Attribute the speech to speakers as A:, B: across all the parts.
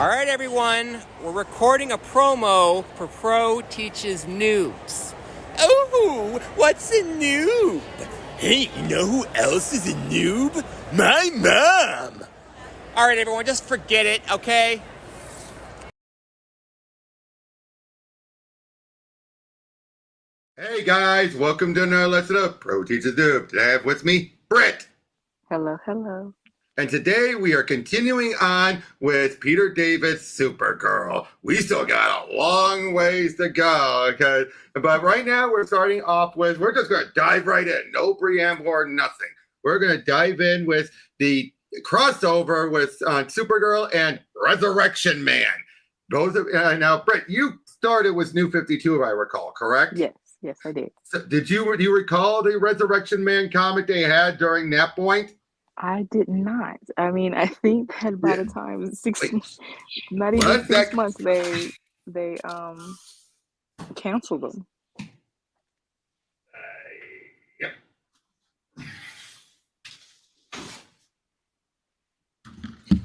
A: All right, everyone, we're recording a promo for Pro Teaches Noobs. Oh, what's a noob? Hey, you know who else is a noob? My mom! All right, everyone, just forget it, okay?
B: Hey guys, welcome to another lesson of Pro Teaches Noob. Today I have with me Brit.
C: Hello, hello.
B: And today we are continuing on with Peter David's Supergirl. We still got a long ways to go, but right now we're starting off with, we're just going to dive right in. No preamble or nothing. We're going to dive in with the crossover with Supergirl and Resurrection Man. Now, Brit, you started with New 52, if I recall, correct?
C: Yes, I did.
B: So do you recall the Resurrection Man comic they had during that point?
C: I did not. I mean, I think that by the time not even
B: One
C: 6
B: sec.
C: months, they canceled them.
B: Yep.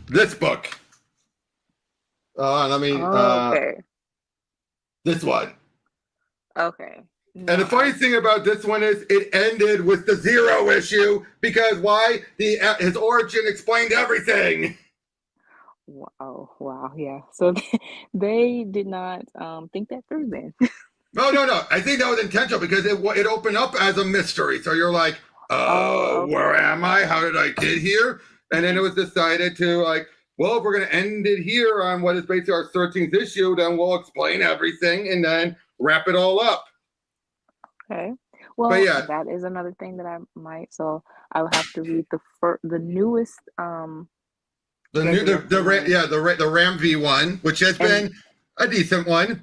B: This book.
C: Okay.
B: This one.
C: Okay.
B: No. And the funny thing about this one is it ended with the 0 issue because why? His origin explained everything.
C: Wow, yeah. So they did not think that through then.
B: No. I think that was intentional because it opened up as a mystery. So you're like,
C: okay.
B: Where am I? How did I get here? And then it was decided to well, if we're going to end it here on what is basically our 13th issue, then we'll explain everything and then wrap it all up.
C: Okay. Well, that is another thing that I might. So I will have to read the newest.
B: The Ram V one, which has been a decent one,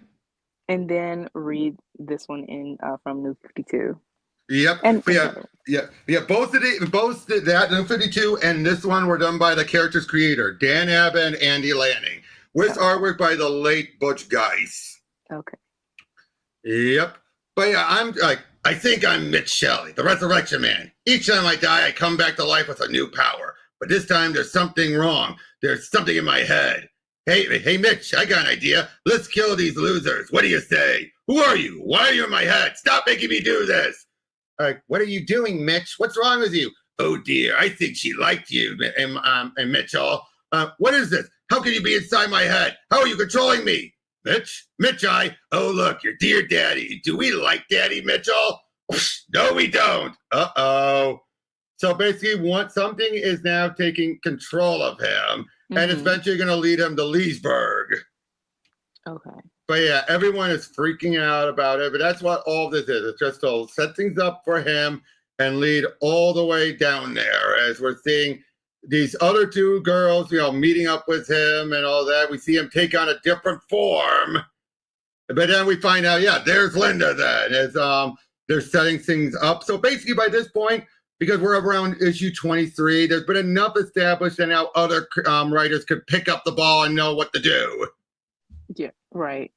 C: and then read this one in from New 52.
B: Yep. Both that New 52 and this one were done by the character's creator, Dan Abba and Andy Lanning, with artwork by the late Butch Guice.
C: Okay.
B: Yep. But I think I'm Mitch Shelley, the Resurrection Man. Each time I die, I come back to life with a new power. But this time, there's something wrong. There's something in my head. Hey, Mitch, I got an idea. Let's kill these losers. What do you say? Who are you? Why are you in my head? Stop making me do this. What are you doing, Mitch? What's wrong with you? Oh, dear, I think she liked you, and Mitchell. What is this? How can you be inside my head? How are you controlling me? Mitch, oh, look, your dear daddy. Do we like Daddy Mitchell? No, we don't. Uh-oh. So basically, something is now taking control of him, and it's eventually going to lead him to Leesburg.
C: Okay.
B: But yeah, everyone is freaking out about it, but that's what all this is. It's just to set things up for him and lead all the way down there as we're seeing these other two girls, meeting up with him and all that. We see him take on a different form. But then we find out, there's Linda then, as they're setting things up. So basically by this point, because we're around issue 23, there's been enough established and now other writers could pick up the ball and know what to do.
C: Yeah, right.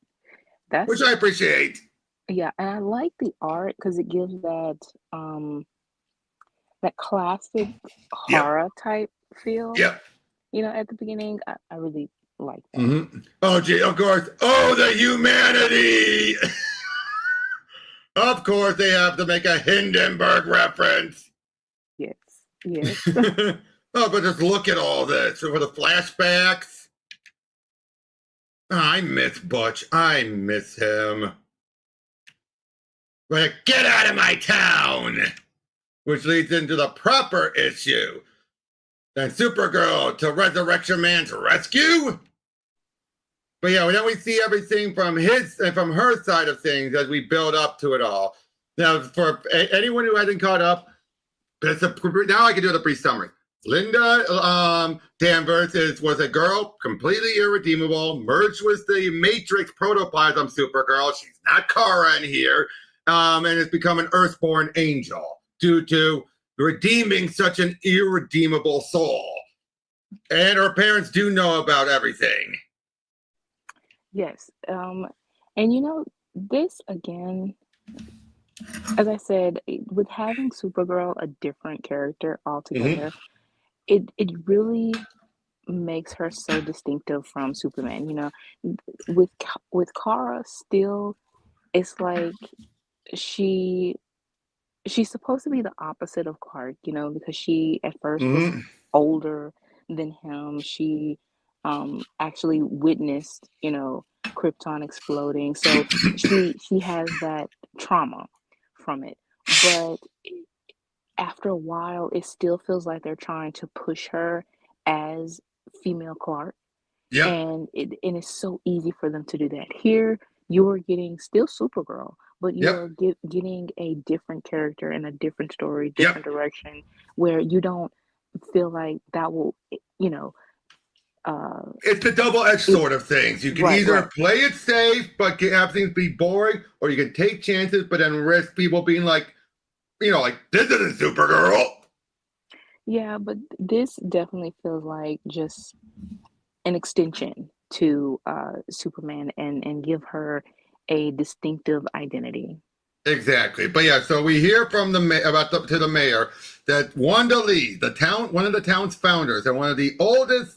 B: Which I appreciate.
C: Yeah, and I like the art because it gives that classic horror type feel.
B: Yep.
C: At the beginning, I really like that.
B: Mm-hmm. Oh, gee, of course. Oh, the humanity! Of course, they have to make a Hindenburg reference.
C: Yes.
B: Oh, but just look at all this for the flashbacks. Oh, I miss Butch. I miss him. But get out of my town! Which leads into the proper issue. Then Supergirl to Resurrection Man's rescue? But then we see everything from her side of things as we build up to it all. Now, for anyone who hasn't caught up, now I can do the brief summary. Linda Danvers was a girl, completely irredeemable, merged with the Matrix protoplasm Supergirl. She's not Kara in here, and has become an Earthborn angel due to redeeming such an irredeemable soul. And her parents do know about everything.
C: Yes. And this again, as I said, with having Supergirl a different character altogether, it really makes her so distinctive from Superman. You know, with Kara still, it's like she she's supposed to be the opposite of Clark, you know, because she at first was
B: Hmm.
C: older than him. She actually witnessed, you know, Krypton exploding. So she has that trauma from it. But after a while, it still feels like they're trying to push her as female Clark,
B: Yep.
C: and it's so easy for them to do that. Here, you're getting still Supergirl, but you
B: Yep.
C: are getting a different character and a different story,
B: Yep.
C: different direction, where you don't feel like that will, you know, uh,
B: It's the double-edged
C: it,
B: sort of things. You can
C: right,
B: either
C: right,
B: play it safe, but have things be boring, or you can take chances, but then risk people being like, like this isn't Supergirl.
C: yeah, but this definitely feels like just an extension to Superman and give her a distinctive identity.
B: Exactly, but yeah. So we hear from to the mayor that Wanda Lee, one of the town's founders, and one of the oldest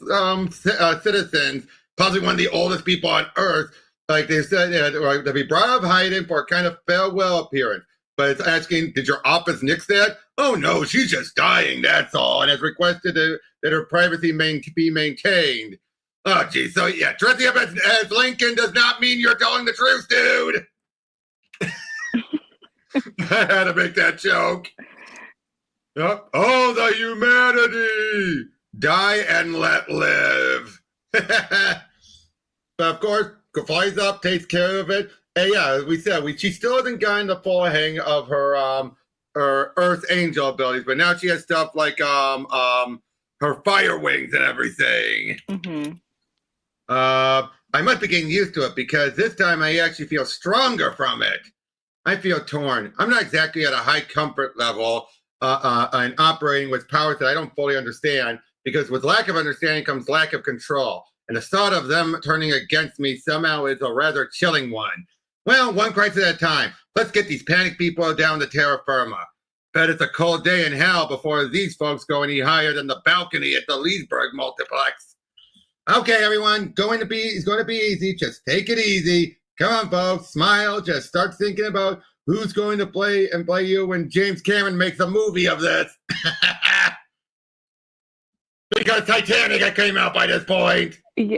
B: citizens, possibly one of the oldest people on Earth, like they said, to be brought up hiding for a kind of farewell appearance. But it's asking, did your office nix that? Oh no, she's just dying. That's all, and has requested that her privacy be maintained. Oh geez, so yeah, dressing up as Lincoln does not mean you're telling the truth, dude. I had to make that joke. Yep. Oh, the humanity! Die and let live. But of course, flies up, takes care of it. And yeah, she still hasn't gotten the full hang of her Earth Angel abilities, but now she has stuff like her fire wings and everything.
C: Mm-hmm.
B: I might be getting used to it because this time I actually feel stronger from it. I feel torn. I'm not exactly at a high comfort level in operating with powers that I don't fully understand, because with lack of understanding comes lack of control. And the thought of them turning against me somehow is a rather chilling one. Well, one crisis at a time. Let's get these panicked people down to terra firma. Bet it's a cold day in hell before these folks go any higher than the balcony at the Leesburg multiplex. Okay, everyone, it's going to be easy. Just take it easy. Come on, folks, smile. Just start thinking about who's going to play you when James Cameron makes a movie of this. Because Titanic came out by this point.
C: Yeah.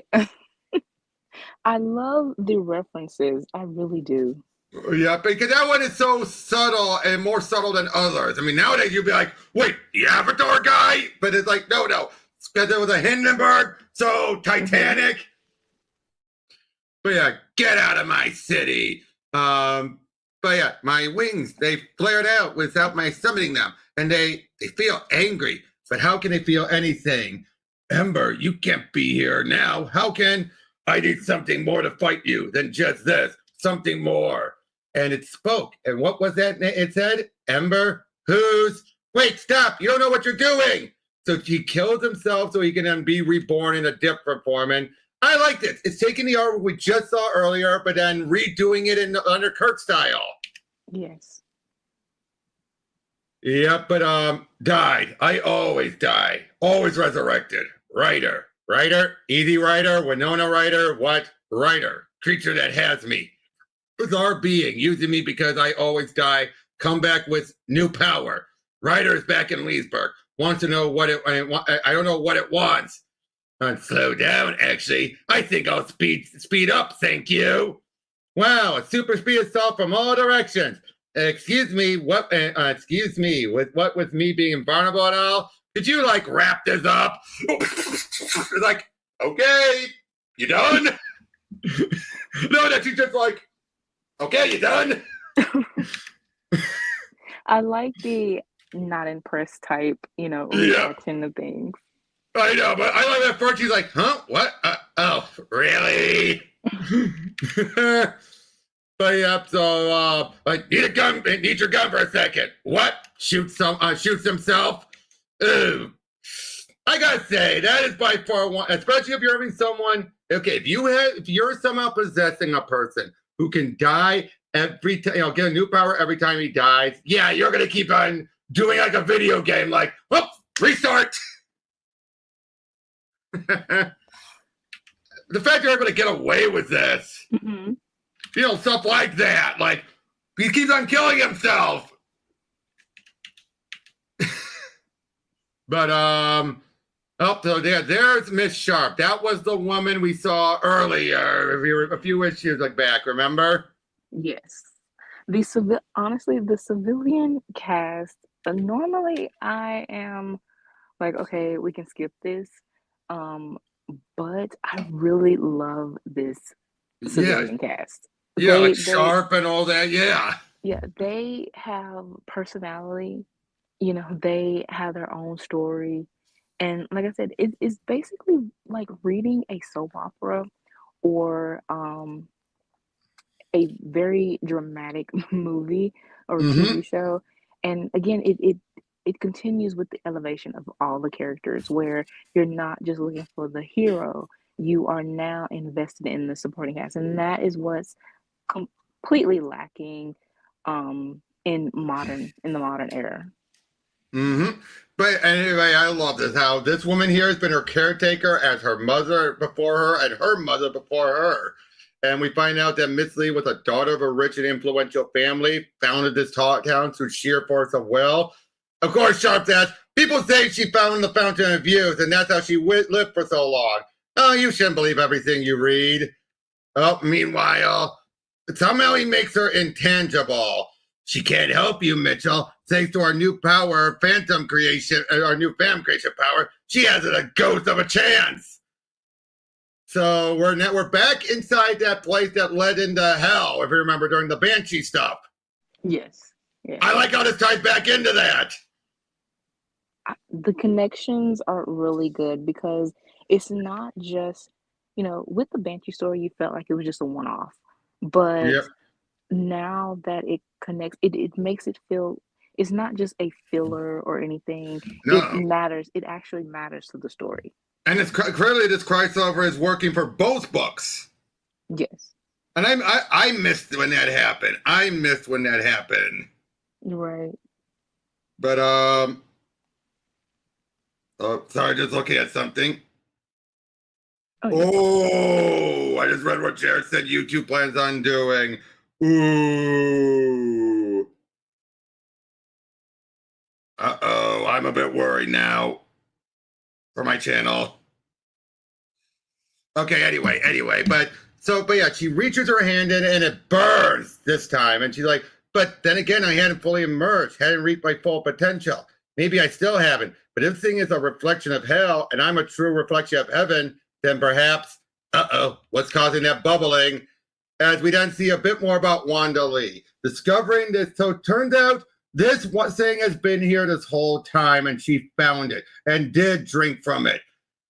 C: I love the references. I really do.
B: Yeah, because that one is so subtle and more subtle than others. I mean, nowadays you'd be like, wait, the Avatar guy? But it's like, no. Because there was a Hindenburg, so Titanic. Mm-hmm. But yeah, get out of my city. But yeah, my wings, they flared out without my summoning them. And they feel angry. But how can they feel anything? Ember, you can't be here now. How can I need something more to fight you than just this? Something more. And it spoke. And what was that? It said, Ember, wait, stop. You don't know what you're doing. So he kills himself so he can then be reborn in a different form. And I liked it. It's taking the art we just saw earlier, but then redoing it under Kirk style.
C: Yes.
B: Yep, but died. I always die. Always resurrected. Writer. Easy Rider, Winona Ryder, what? Writer. Creature that has me. Bizarre being, using me because I always die. Come back with new power. Ryder is back in Leesburg. Wants to know what I don't know what it wants. Slow down, actually. I think I'll speed up, thank you. Wow, a super speed assault from all directions. Excuse me, with what with me being invulnerable at all? Could you wrap this up? Like, okay, you done? No, that she's just like, okay, you done?
C: I like the not impressed type, reaction to things.
B: I know, but I like that first. She's like, huh? What? Oh, really? But yeah, so need a gun. Need your gun for a second. What? Shoots himself. Ooh. I gotta say that is by far one, especially if you're having someone. Okay, if you're somehow possessing a person who can die every time, get a new power every time he dies. Yeah, you're gonna keep on doing like a video game, like, whoops, restart. The fact they're able to get away with this,
C: Mm-hmm.
B: stuff like that. Like, he keeps on killing himself. But, so there's Miss Sharp. That was the woman we saw earlier, a few issues back, remember?
C: Yes. Honestly, the civilian cast, normally I am like, okay, we can skip this. Um, but I really love this
B: Yeah.
C: civilian cast.
B: Yeah, like
C: They
B: Sharp and all that, yeah.
C: yeah, they have personality. They have their own story. And like I said, it's basically like reading a soap opera or a very dramatic movie or
B: Mm-hmm.
C: TV show. And again, it continues with the elevation of all the characters where you're not just looking for the hero, you are now invested in the supporting cast. And that is what's completely lacking in the modern era.
B: Mm-hmm. But anyway, I love this. How this woman here has been her caretaker as her mother before her and her mother before her. And we find out that Miss Lee was a daughter of a rich and influential family, founded this town through sheer force of will. Of course, Sharp says, people say she found the fountain of youth, and that's how she lived for so long. Oh, you shouldn't believe everything you read. Oh, meanwhile, somehow he makes her intangible. She can't help you, Mitchell. Thanks to our new power, phantom creation, our new fam creation power, she hasn't a ghost of a chance. So we're back inside that place that led into hell, if you remember, during the Banshee stuff.
C: Yes. Yeah.
B: I like how this ties back into that.
C: The connections are really good because it's not just, with the Banshee story, you felt like it was just a one-off. But
B: Yep.
C: now that it connects, it makes it feel it's not just a filler or anything. It
B: No.
C: matters. It actually matters to the story.
B: And it's clearly this crossover is working for both books.
C: Yes.
B: And I missed when that happened.
C: Right.
B: But oh, sorry, just looking at something. Oh, I just read what Jared said YouTube plans on doing. Ooh. Uh-oh, I'm a bit worried now for my channel. Okay, anyway, but yeah, she reaches her hand in and it burns this time. And she's like, but then again, I hadn't fully emerged, hadn't reached my full potential. Maybe I still haven't. But if this thing is a reflection of hell and I'm a true reflection of heaven, then perhaps, what's causing that bubbling? As we then see a bit more about Wanda Lee. Discovering this, so it turns out this thing has been here this whole time and she found it and did drink from it.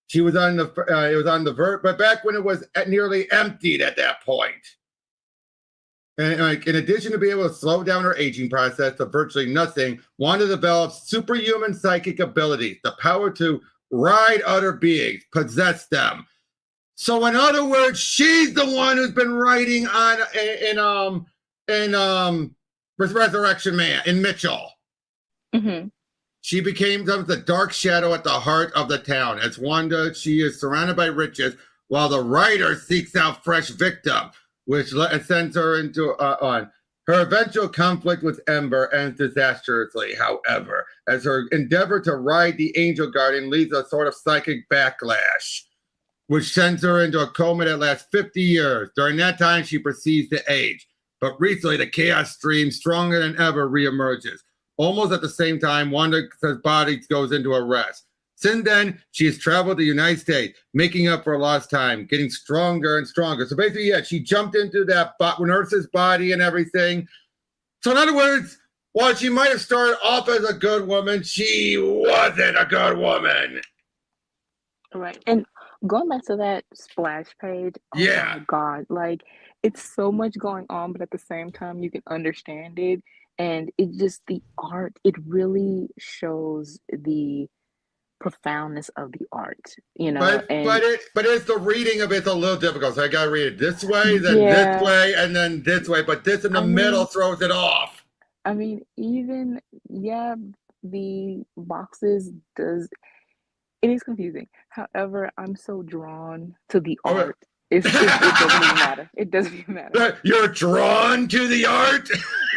B: She was on the, it was on the verge, but back when it was nearly emptied at that point. And in addition to being able to slow down her aging process to virtually nothing, Wanda develops superhuman psychic abilities, the power to ride other beings, possess them. So in other words, she's the one who's been writing on in Resurrection Man in Mitchell.
C: Mm-hmm.
B: She became the dark shadow at the heart of the town. As Wanda, she is surrounded by riches, while the writer seeks out fresh victim, which sends her into on. Her eventual conflict with Ember ends disastrously, however, as her endeavor to ride the Angel Guardian leads a sort of psychic backlash, which sends her into a coma that lasts 50 years. During that time, she proceeds to age. But recently, the chaos stream, stronger than ever, reemerges. Almost at the same time, Wanda's body goes into a rest. Since then, she has traveled to the United States, making up for lost time, getting stronger and stronger. So basically, yeah, she jumped into that nurse's body and everything. So in other words, while she might have started off as a good woman, she wasn't a good woman.
C: Right. And going back to that splash page, oh
B: Yeah.
C: my God, like it's so much going on, but at the same time, you can understand it. And the art, it really shows the profoundness of the art,
B: But it's the reading of it's a little difficult. So I gotta read it this way, then
C: Yeah.
B: this way, and then this way. But this in the middle throws it off.
C: I mean, even the boxes it is confusing. However, I'm so drawn to the
B: Okay.
C: art. It doesn't even matter. It doesn't even matter.
B: You're drawn to the art?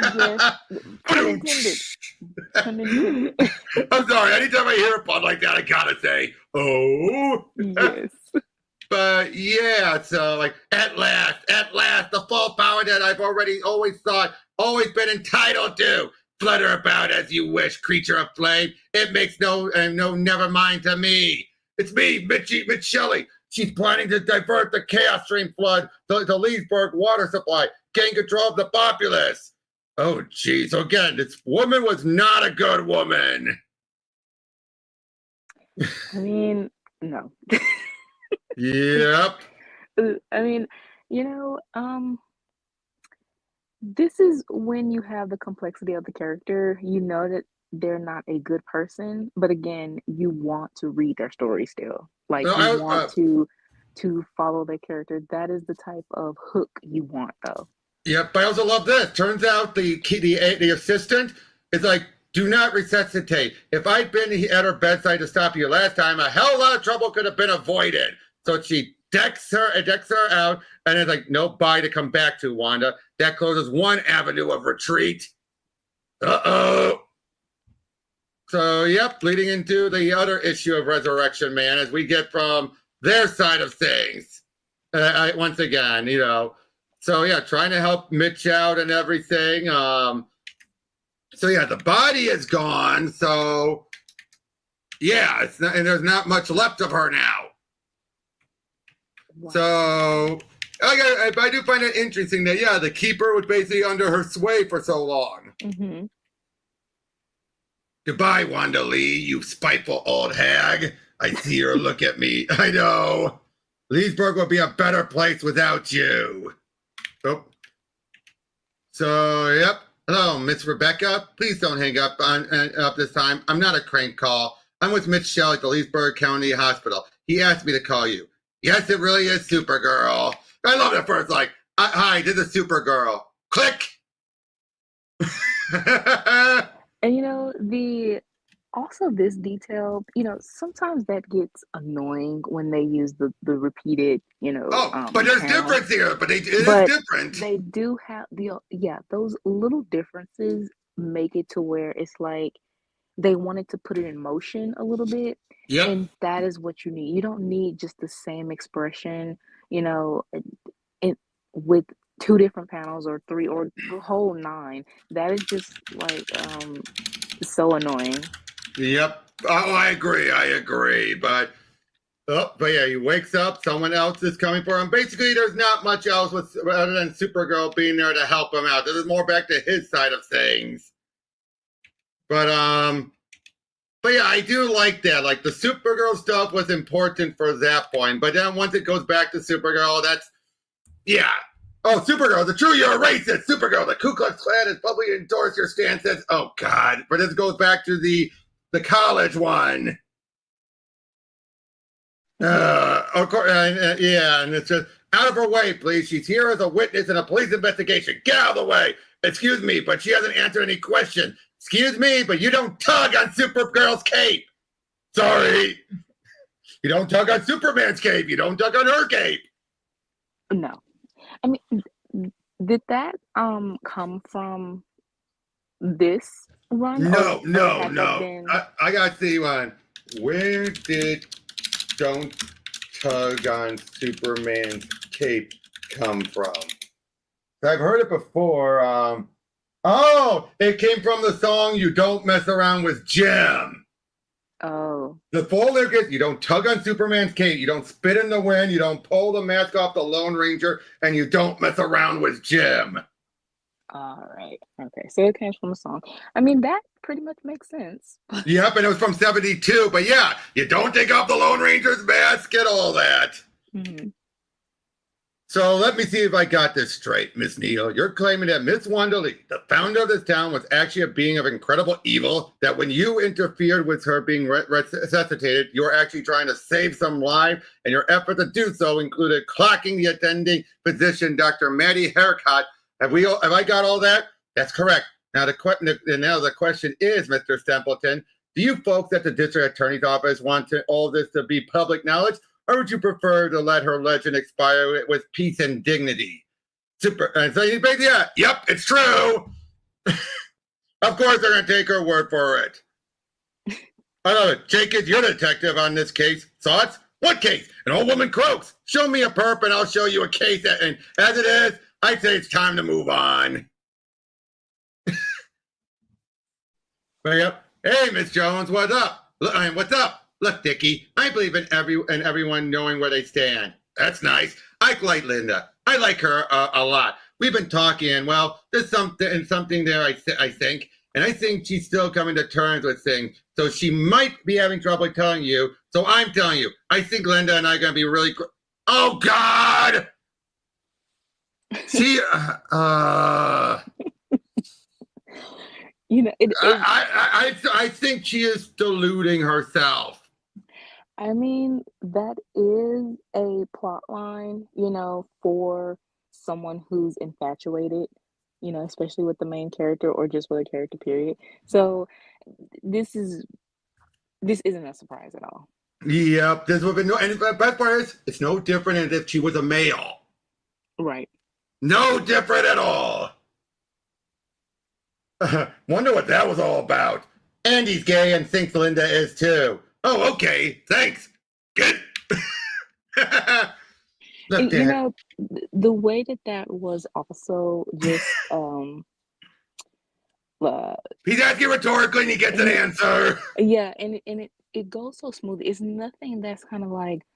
C: Yes, pun intended. Pun intended.
B: I'm sorry. Anytime I hear a pun like that, I gotta say, oh.
C: Yes.
B: But yeah, so like at last, the full power that I've always thought, always been entitled to. Flutter about as you wish, creature of flame. It makes no never mind to me. It's me, Mitch Shelley. She's planning to divert the chaos stream flood to Leesburg water supply, gain control of the populace. Oh, geez. So again, this woman was not a good woman.
C: I mean, no.
B: Yep.
C: I mean, this is when you have the complexity of the character. You know that they're not a good person, but again, you want to read their story still. Like you want to follow their character. That is the type of hook you want, though.
B: Yep, but I also love this. Turns out the assistant is like, do not resuscitate. If I'd been at her bedside to stop you last time, a hell of a lot of trouble could have been avoided. So she decks her out, and it's like, no bye to come back to, Wanda. That closes one avenue of retreat. Uh-oh. So, yep, leading into the other issue of Resurrection Man as we get from their side of things. Once again, So, yeah, trying to help Mitch out and everything. So, yeah, the body is gone. So, yeah, and there's not much left of her now. Wow. So, I do find it interesting that, yeah, the Keeper was basically under her sway for so long.
C: Mm-hmm.
B: Goodbye, Wanda Lee, you spiteful old hag. I see her look at me. I know. Leesburg would be a better place without you. Oh. So, yep. Hello, Miss Rebecca. Please don't hang up up this time. I'm not a crank call. I'm with Mitch Shelley at the Leesburg County Hospital. He asked me to call you. Yes, it really is Supergirl. I love it first. Like, hi, this is Supergirl. Click.
C: And also this detail, sometimes that gets annoying when they use the repeated,
B: but there's difference here. But it is different.
C: They do have those little differences make it to where it's like they wanted to put it in motion a little bit.
B: Yep.
C: And that is what you need. You don't need just the same expression, with 2 different panels or 3 or the whole 9. That is just like so annoying.
B: Yep. Oh, I agree. But yeah, he wakes up, someone else is coming for him. Basically, there's not much else other than Supergirl being there to help him out. This is more back to his side of things. But yeah, I do like that. Like the Supergirl stuff was important for that point. But then once it goes back to Supergirl, yeah. Oh, Supergirl, you're a racist. Supergirl, the Ku Klux Klan has publicly endorsed your stances. Oh, God. But this goes back to the college one. Of course, and it's just, out of her way, please. She's here as a witness in a police investigation. Get out of the way. Excuse me, but she hasn't answered any question. Excuse me, but you don't tug on Supergirl's cape. Sorry. You don't tug on Superman's cape. You don't tug on her cape.
C: No. I mean, did that come from this run?
B: No.
C: Been...
B: I got to see one. Where did "Don't Tug on Superman's Cape" come from? I've heard it before. It came from the song "You Don't Mess Around with Jim."
C: Oh.
B: The full lyric is, you don't tug on Superman's cape, you don't spit in the wind, you don't pull the mask off the Lone Ranger, and you don't mess around with Jim.
C: All right. Okay. So it came from a song. I mean, that pretty much makes sense.
B: Yep, and it was from 1972. But yeah, you don't take off the Lone Ranger's mask and all that.
C: Mm-hmm.
B: So let me see if I got this straight, Miss Neal. You're claiming that Miss Wanda Lee, the founder of this town, was actually a being of incredible evil, that when you interfered with her being resuscitated, you were actually trying to save some life, and your effort to do so included clocking the attending physician, Dr. Maddie Haircut. Have I got all that? That's correct. Now the question is, Mr. Stempleton, Do you folks at the district attorney's office want all this to be public knowledge, or would you prefer to let her legend expire with peace and dignity? So yeah, yep, it's true. Of course, they're going to take her word for it. I love it. Jenkins, you're the detective on this case. Thoughts? What case? An old woman croaks. Show me a perp and I'll show you a case. And as it is, I'd say it's time to move on. But yep. Hey, Miss Jones, what's up? What's up? Look, Dickie, I believe in everyone knowing where they stand. That's nice. I like Linda. I like her a lot. We've been talking, and well, there's something there, I think. And I think she's still coming to terms with things. So she might be having trouble telling you. So I'm telling you, I think Linda and I are going to be really... Oh, God! She...
C: You know,
B: I think she is deluding herself.
C: I mean, that is a plot line, you know, for someone who's infatuated, you know, especially with the main character or just with a character, period. So this isn't a surprise at all.
B: Yep, this would be no, and the best part is, it's no different than if she was a male.
C: Right.
B: No different at all. Wonder what that was all about. Andy's gay and thinks Linda is too. Oh, okay. Thanks. Good.
C: And, you know, the way that was also just
B: he's asking rhetorically and he gets an answer.
C: Yeah, and it goes so smooth. It's nothing that's kind of like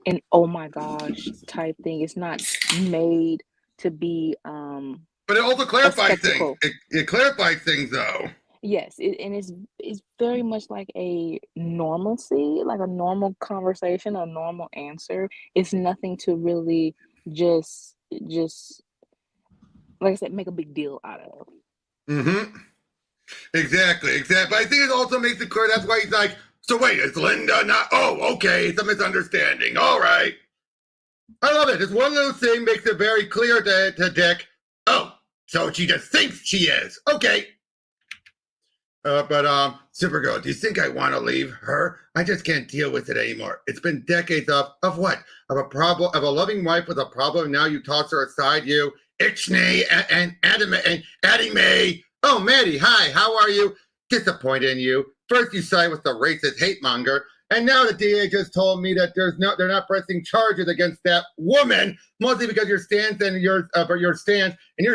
C: an oh my gosh type thing. It's not made to be
B: but it also clarifies things. It clarifies things though.
C: Yes, and it's very much like a normalcy, like a normal conversation, a normal answer. It's nothing to really just like I said, make a big deal out of.
B: Mm-hmm. Exactly. But I think it also makes it clear that's why he's like, so wait, is Linda not? Oh, okay, it's a misunderstanding. All right. I love it. It's one of those things makes it very clear to Dick. Oh, so she just thinks she is. Okay. But Supergirl, do you think I want to leave her? I just can't deal with it anymore. It's been decades of what? Of a loving wife with a problem. Now you toss her aside, you Ixnay and Addie Mae. Oh, Maddie, hi, how are you? Disappointed in you. First you side with the racist hate monger, and now the DA just told me that they're not pressing charges against that woman, mostly because your stance and you're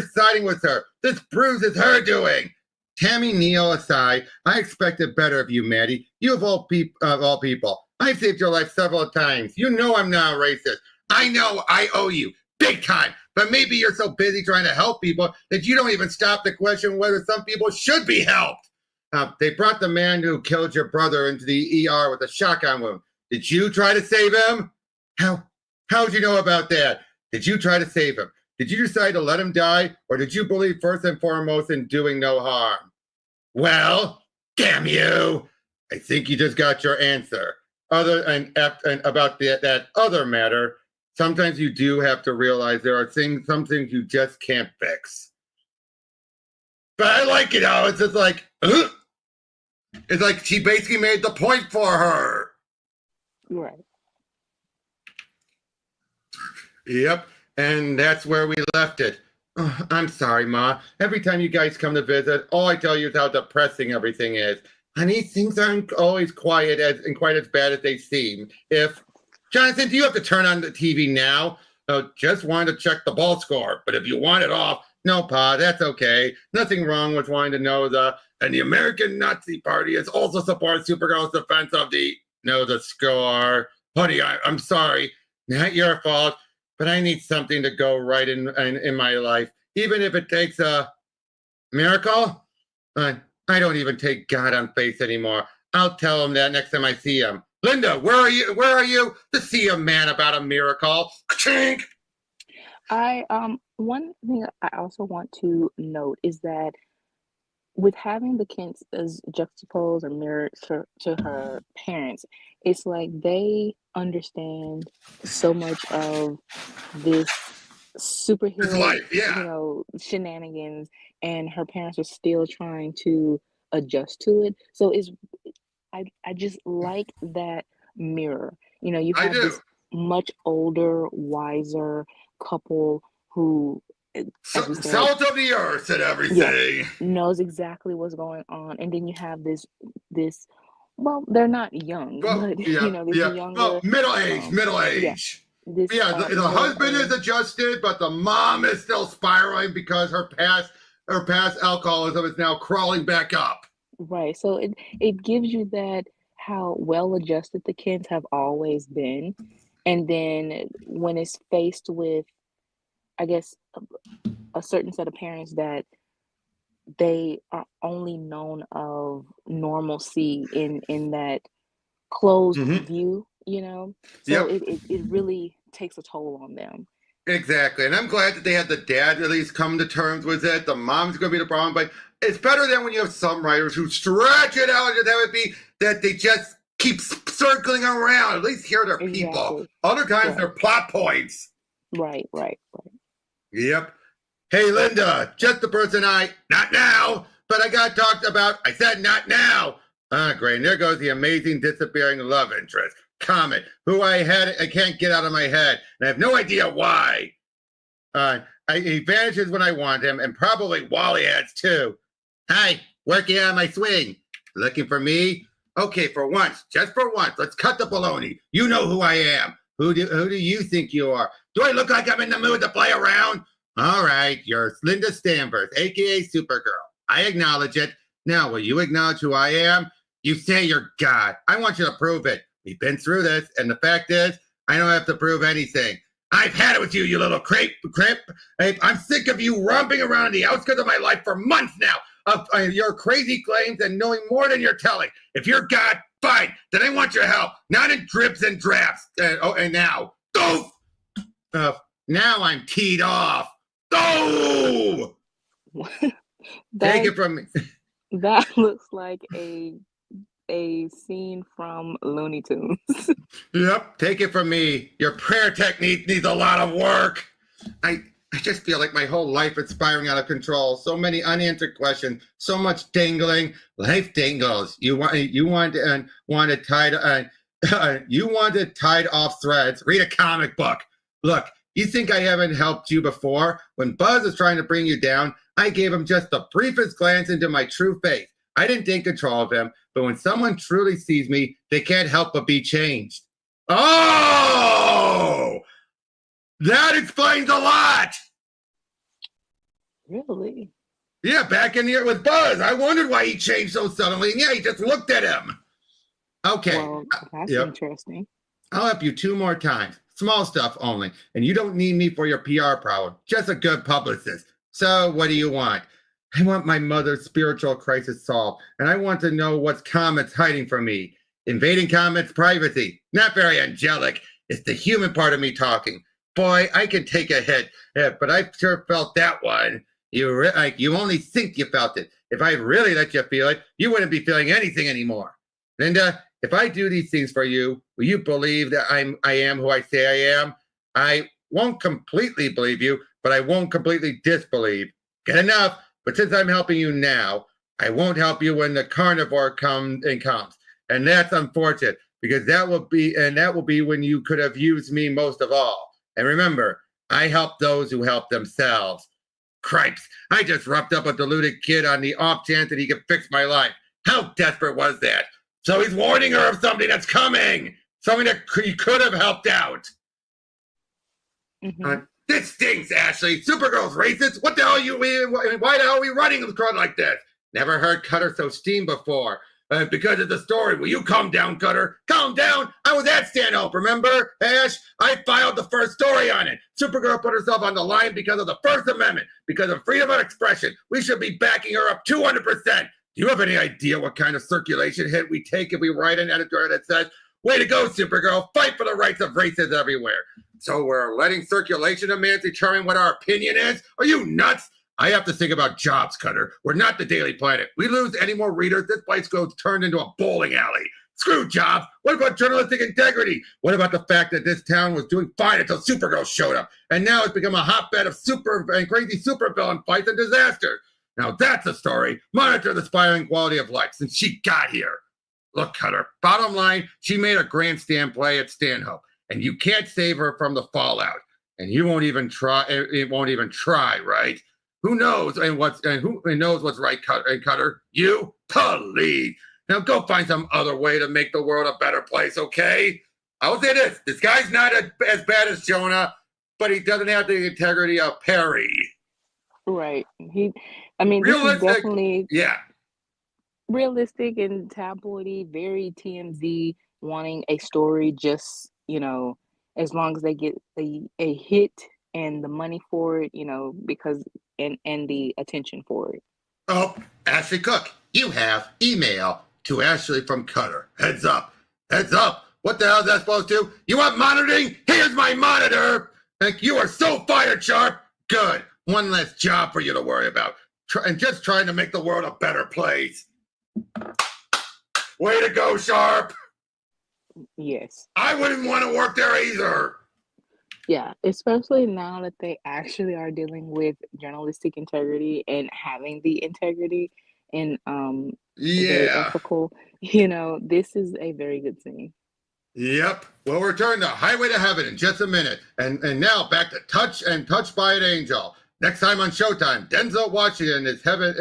B: siding with her. This bruises her doing. Tammy Neal aside, I expected better of you, Maddie. You of all people. I've saved your life several times. You know I'm not a racist. I know I owe you, big time. But maybe you're so busy trying to help people that you don't even stop to question whether some people should be helped. They brought the man who killed your brother into the ER with a shotgun wound. Did you try to save him? How'd you know about that? Did you try to save him? Did you decide to let him die, or did you believe first and foremost in doing no harm? Well, damn you! I think you just got your answer. And about that other matter, sometimes you do have to realize there are some things you just can't fix. But I like it how it's just like, it's like she basically made the point for her.
C: Right.
B: Yep. And that's where we left it. Oh, I'm sorry, Ma. Every time you guys come to visit, all I tell you is how depressing everything is. Honey, things aren't always quite as bad as they seem. Jonathan, do you have to turn on the TV now? Just wanted to check the ball score, but if you want it off, no, Pa, that's okay. Nothing wrong with wanting to know the American Nazi Party has also supported Supergirl's defense of the score. Honey, I'm sorry. Not your fault. But I need something to go right in my life, even if it takes a miracle. I don't even take God on faith anymore. I'll tell him that next time I see him. Linda, where are you? Where are you to see a man about a miracle? Chink.
C: One thing I also want to note is that with having the Kents as juxtaposed or mirrored to her parents, it's like they understand so much of this superhero
B: life, yeah.
C: you know, shenanigans, and her parents are still trying to adjust to it. So I just like that mirror. You know, you
B: I
C: have
B: do.
C: this much older, wiser couple who, as we said,
B: Salt of the earth and
C: yeah,
B: everything.
C: knows exactly what's going on. And then you have this, well, they're not young,
B: Well,
C: but
B: yeah,
C: this
B: yeah. Well,
C: younger,
B: middle age, middle
C: yeah,
B: age.
C: this
B: Yeah, the husband is
C: middle-aged.
B: adjusted, but the mom is still spiraling because her past alcoholism is now crawling back up.
C: Right. So it gives you that how well adjusted the kids have always been. And then when it's faced with, I guess, a certain set of parents that they are only known of normalcy in that closed
B: Hmm.
C: view, you know? So
B: Yep.
C: it really takes a toll on them.
B: Exactly. And I'm glad that they had the dad at least come to terms with it. The mom's going to be the problem. But it's better than when you have some writers who stretch it out and just have it be that they just keep circling around. At least hear their people.
C: Exactly.
B: Other times
C: Right.
B: they're plot points.
C: Right. Right.
B: Yep. Hey, Linda, just the person not now, but I got talked about. I said not now. Ah, great. And there goes the amazing disappearing love interest. Comet, who I can't get out of my head, and I have no idea why. He vanishes when I want him, and probably Wally has too. Hi, working on my swing. Looking for me? Okay, for once, just for once, let's cut the baloney. You know who I am. Who do you think you are? Do I look like I'm in the mood to play around? All right, you're Linda Stanford, aka Supergirl. I acknowledge it. Now, will you acknowledge who I am? You say you're God. I want you to prove it. We've been through this, and the fact is, I don't have to prove anything. I've had it with you, you little creep. I'm sick of you romping around in the outskirts of my life for months now of your crazy claims and knowing more than you're telling. If you're God, fine. Then I want your help, not in drips and drabs. And now, go! Now I'm teed off. Go! Take it
C: That
B: from me.
C: that looks like a scene from Looney Tunes.
B: Yep, take it from me. Your prayer technique needs a lot of work. I just feel like my whole life is spiraling out of control. So many unanswered questions, so much dangling. Life dangles. You wanted tied off threads. Read a comic book. Look, you think I haven't helped you before? When Buzz is trying to bring you down, I gave him just the briefest glance into my true face. I didn't take control of him, but when someone truly sees me, they can't help but be changed. Oh! That explains a lot!
C: Really?
B: Yeah, back in here with Buzz. I wondered why he changed so suddenly. And yeah, he just looked at him. Okay.
C: Well, that's
B: Yep.
C: interesting.
B: I'll help you 2 more times. Small stuff only. And you don't need me for your PR problem. Just a good publicist. So what do you want? I want my mother's spiritual crisis solved. And I want to know what's Comet's hiding from me. Invading Comet's privacy. Not very angelic. It's the human part of me talking. Boy, I can take a hit. Yeah, but I sure felt that one. You only think you felt it. If I really let you feel it, you wouldn't be feeling anything anymore. Linda, if I do these things for you, will you believe that I am who I say I am? I won't completely believe you, but I won't completely disbelieve. Get enough. But since I'm helping you now, I won't help you when the carnivore comes. And that's unfortunate because that will be when you could have used me most of all. And remember, I help those who help themselves. Cripes, I just roughed up a deluded kid on the off chance that he could fix my life. How desperate was that? So he's warning her of something that's coming. Something that he could have helped out.
C: Mm-hmm.
B: This stinks, Ashley. Supergirl's racist. What the hell why the hell are we running the crowd like this? Never heard Cutter so steamed before. Because of the story. Will you calm down, Cutter? Calm down. I was at Stanhope, remember, Ash? I filed the first story on it. Supergirl put herself on the line because of the First Amendment, because of freedom of expression. We should be backing her up 200%. Do you have any idea what kind of circulation hit we take if we write an editorial that says, way to go, Supergirl, fight for the rights of races everywhere? So we're letting circulation demands determine what our opinion is? Are you nuts? I have to think about jobs, Cutter. We're not the Daily Planet. We lose any more readers, this place goes turned into a bowling alley. Screw jobs. What about journalistic integrity? What about the fact that this town was doing fine until Supergirl showed up? And now it's become a hotbed of crazy supervillain fights and disaster. Now that's a story. Monitor the spiraling quality of life since she got here. Look, Cutter, bottom line, she made a grandstand play at Stanhope, and you can't save her from the fallout. And you won't even try. It won't even try, right? Who knows who knows what's right, Cutter? You, the lead. Now go find some other way to make the world a better place, okay? I will say this: this guy's not as bad as Jonah, but he doesn't have the integrity of Perry.
C: Right. This is definitely realistic and tabloidy, very TMZ, wanting a story just, as long as they get a hit and the money for it, because and the attention for it.
B: Oh, Ashley Cook, you have email to Ashley from Cutter. Heads up. Heads up. What the hell is that supposed to? You want monitoring? Here's my monitor. Like, you are so fired, Sharp. Good. One less job for you to worry about. And just trying to make the world a better place. Way to go, Sharp.
C: Yes.
B: I wouldn't want to work there either.
C: Yeah, especially now that they actually are dealing with journalistic integrity and having the integrity and very ethical. This is a very good scene.
B: Yep. We'll return to Highway to Heaven in just a minute. And now back to Touched by an Angel. Next time on Showtime, Denzel Washington is having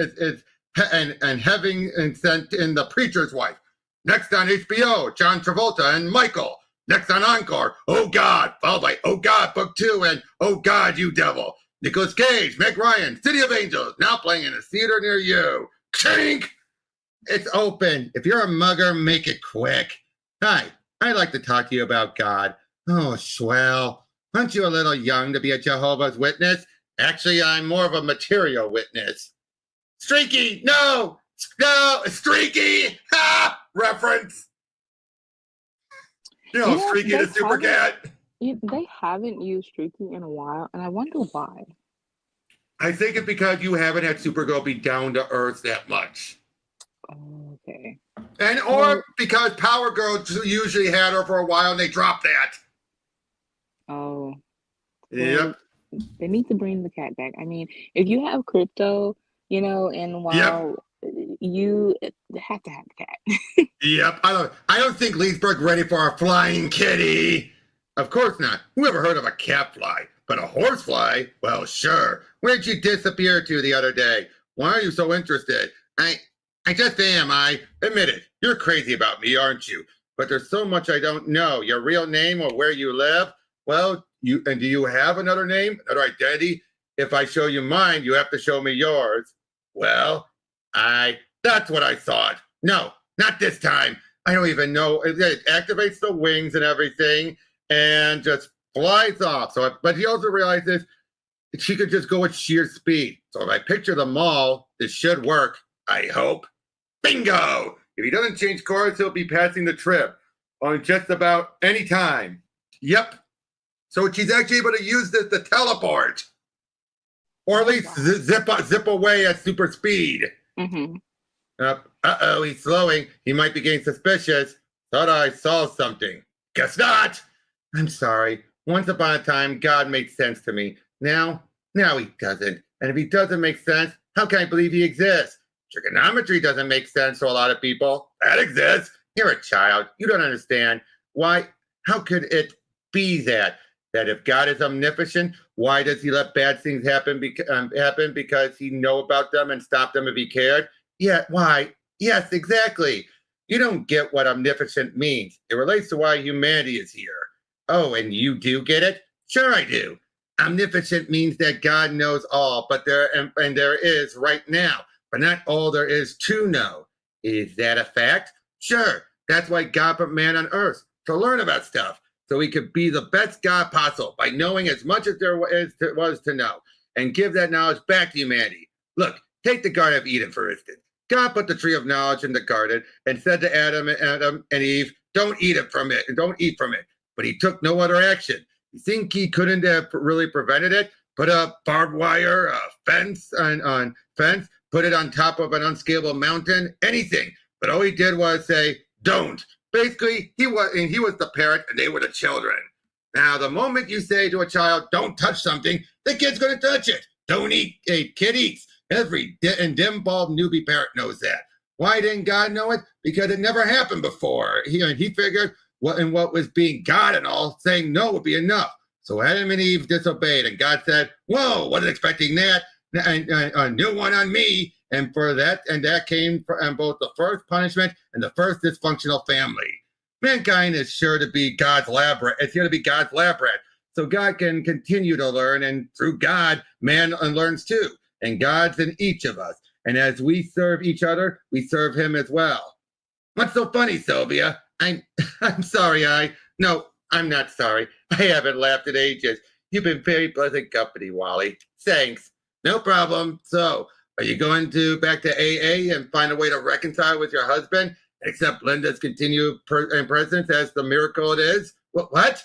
B: sent in The Preacher's Wife. Next on HBO, John Travolta and Michael. Next on Encore, Oh God, followed by Oh God, Book 2 and Oh God, You Devil. Nicolas Cage, Meg Ryan, City of Angels, now playing in a theater near you. Chink! It's open. If you're a mugger, make it quick. Hi, I'd like to talk to you about God. Oh, swell. Aren't you a little young to be a Jehovah's Witness? Actually, I'm more of a material witness. Streaky! No! Streaky! Ha! Reference. Streaky the Super Cat.
C: They haven't used Streaky in a while, and I wonder why.
B: I think it's because you haven't had Supergirl be down to earth that much.
C: Okay.
B: Or because Power Girl usually had her for a while and they dropped that.
C: Oh.
B: Yep.
C: They need to bring the cat back. If you have Crypto, and while you have to have the cat.
B: Yep. I don't think Leesburg ready for a flying kitty. Of course not. Who ever heard of a cat fly? But a horsefly? Well, sure. Where'd you disappear to the other day? Why are you so interested? I just am. I admit it. You're crazy about me, aren't you? But there's so much I don't know. Your real name or where you live? Well, do you have another name, another identity? If I show you mine, you have to show me yours. Well, that's what I thought. No, not this time. I don't even know. It activates the wings and everything and just flies off. But he also realizes she could just go at sheer speed. So if I picture them all, this should work, I hope. Bingo! If he doesn't change course, he'll be passing the trip on just about any time. Yep. So she's actually able to use this to teleport. Or at least zip away at super speed.
C: Mm-hmm.
B: Uh-oh, he's slowing. He might be getting suspicious. Thought I saw something. Guess not. I'm sorry. Once upon a time, God made sense to me. Now he doesn't. And if he doesn't make sense, how can I believe he exists? Trigonometry doesn't make sense to a lot of people. That exists. You're a child. You don't understand. Why? How could it be that if God is omniscient, why does he let bad things happen because he know about them and stop them if he cared? Yeah, why? Yes, exactly. You don't get what omniscient means. It relates to why humanity is here. Oh, and you do get it? Sure I do. Omniscient means that God knows all, but there is right now, but not all there is to know. Is that a fact? Sure. That's why God put man on earth, to learn about stuff, so he could be the best God possible by knowing as much as there was to know, and give that knowledge back to humanity. Look, take the Garden of Eden, for instance. God put the tree of knowledge in the garden and said to Adam and Eve, don't eat from it. But he took no other action. You think he couldn't have really prevented it? Put a barbed wire, a fence, put it on top of an unscalable mountain, anything. But all he did was say, don't. Basically, he was the parent and they were the children. Now, the moment you say to a child, don't touch something, the kid's going to touch it. Don't eat. A kid eats. Every dim-bulb newbie parent knows that. Why didn't God know it? Because it never happened before. He figured what was being God and all, saying no would be enough. So Adam and Eve disobeyed, and God said, "Whoa, wasn't expecting that. A new one on me." And for that, and that came from both the first punishment and the first dysfunctional family. Mankind is sure to be God's lab rat. It's here to be God's lab rat. So God can continue to learn, and through God, man learns too. And God's in each of us. And as we serve each other, we serve him as well. What's so funny, Sylvia? I'm sorry, No, I'm not sorry. I haven't laughed in ages. You've been very pleasant company, Wally. Thanks. No problem. So, are you going back to AA and find a way to reconcile with your husband? Accept Linda's continued presence as the miracle it is? What?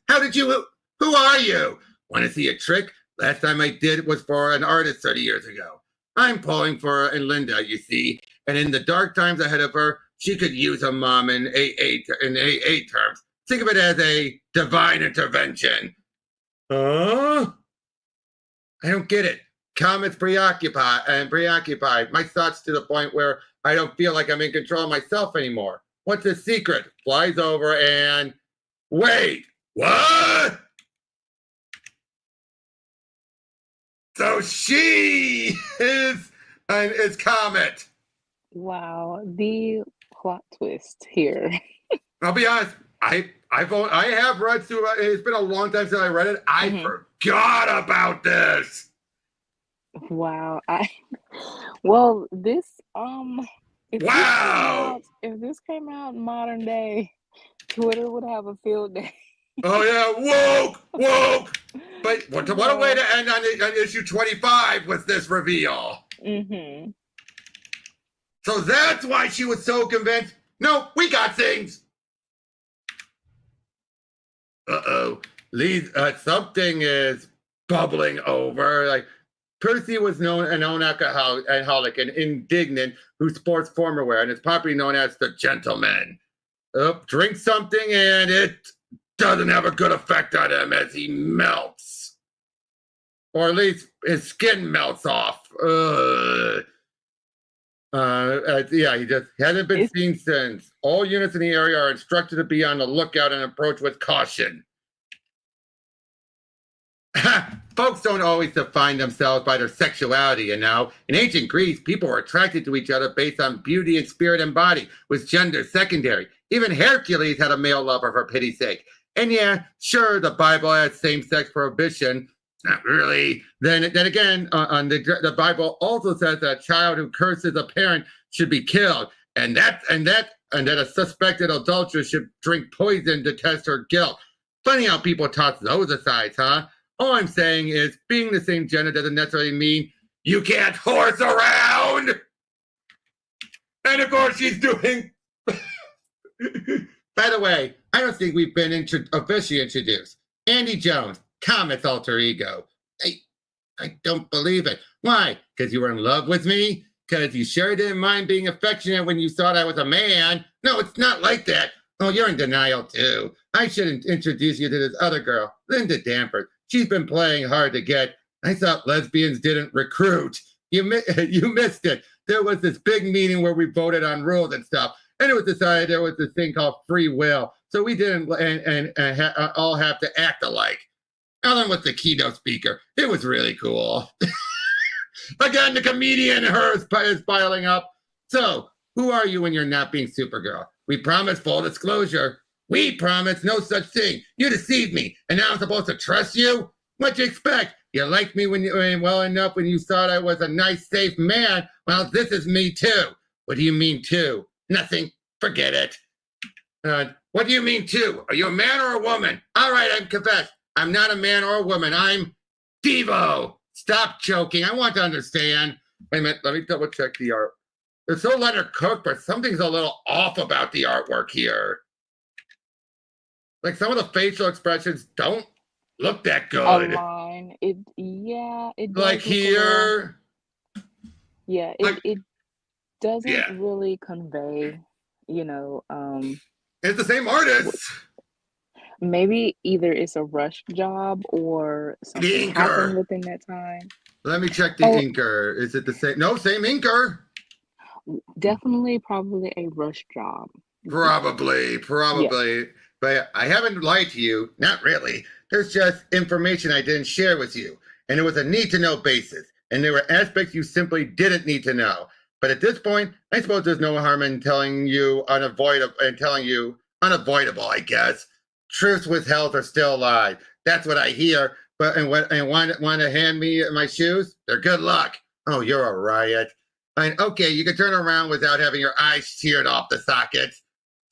B: How did you? Who are you? Want to see a trick? Last time I did was for an artist 30 years ago. I'm pulling for Linda, you see, and in the dark times ahead of her, she could use a mom in AA terms. Think of it as a divine intervention. I don't get it. Comments preoccupied. My thoughts to the point where I don't feel like I'm in control of myself anymore. What's the secret? Flies over and wait. What? So she is Comet.
C: Wow, the plot twist here.
B: I'll be honest. I have read through. It's been a long time since I read it. I forgot about this.
C: Wow. Well, this
B: Wow.
C: If this came out in modern day, Twitter would have a field day.
B: Oh yeah, woke. But what a way to end on issue 25 with this reveal.
C: Mm-hmm.
B: So that's why she was so convinced. No, we got things. Uh-oh. Something is bubbling over. Like Percy was an alcoholic and indignant who sports former wear and is popularly known as the gentleman. Drink something and it doesn't have a good effect on him as he melts. Or at least his skin melts off. He just hasn't been seen since. All units in the area are instructed to be on the lookout and approach with caution. Folks don't always define themselves by their sexuality, you know. In ancient Greece, people were attracted to each other based on beauty and spirit and body, with gender secondary. Even Hercules had a male lover for pity's sake. And yeah, sure, the Bible has same-sex prohibition. Not really. Then again, the Bible also says that a child who curses a parent should be killed, and that a suspected adulteress should drink poison to test her guilt. Funny how people toss those aside, huh? All I'm saying is, being the same gender doesn't necessarily mean you can't horse around. And of course, she's doing. By the way, I don't think we've been officially introduced. Andy Jones, Comet's alter ego. I don't believe it. Why? Because you were in love with me? Because you sure didn't mind being affectionate when you thought I was a man? No, it's not like that. Oh, you're in denial too. I should introduce you to this other girl, Linda Danford. She's been playing hard to get. I thought lesbians didn't recruit. You missed it. There was this big meeting where we voted on rules and stuff. And it was decided there was this thing called free will. So we didn't all have to act alike. Ellen was the keynote speaker. It was really cool. Again, the comedian is piling up. So, who are you when you're not being Supergirl? We promised full disclosure. We promised no such thing. You deceived me, and now I'm supposed to trust you? What'd you expect? You liked me well enough when you thought I was a nice, safe man. Well, this is me too. What do you mean too? Nothing. Forget it. What do you mean too? Are you a man or a woman? All right, I confess. I'm not a man or a woman. I'm Devo. Stop joking. I want to understand. Wait a minute. Let me double check the art. It's so Leonard Cook, but something's a little off about the artwork here. Like some of the facial expressions don't look that good.
C: Online, it does
B: like here.
C: It doesn't really convey,
B: It's the same artist.
C: Maybe either it's a rush job or something happened within that time.
B: Let me check the inker. Is it the same? No, same inker.
C: Definitely, probably a rush job.
B: Probably,
C: Yeah.
B: probably. But I haven't lied to you. Not really. There's just information I didn't share with you. And it was a need to know basis. And there were aspects you simply didn't need to know. But at this point, I suppose there's no harm in telling you unavoidable, I guess. Truths withheld are still lies. That's what I hear. But and want to hand me my shoes? They're good luck. Oh, you're a riot. And okay, you can turn around without having your eyes sheared off the sockets.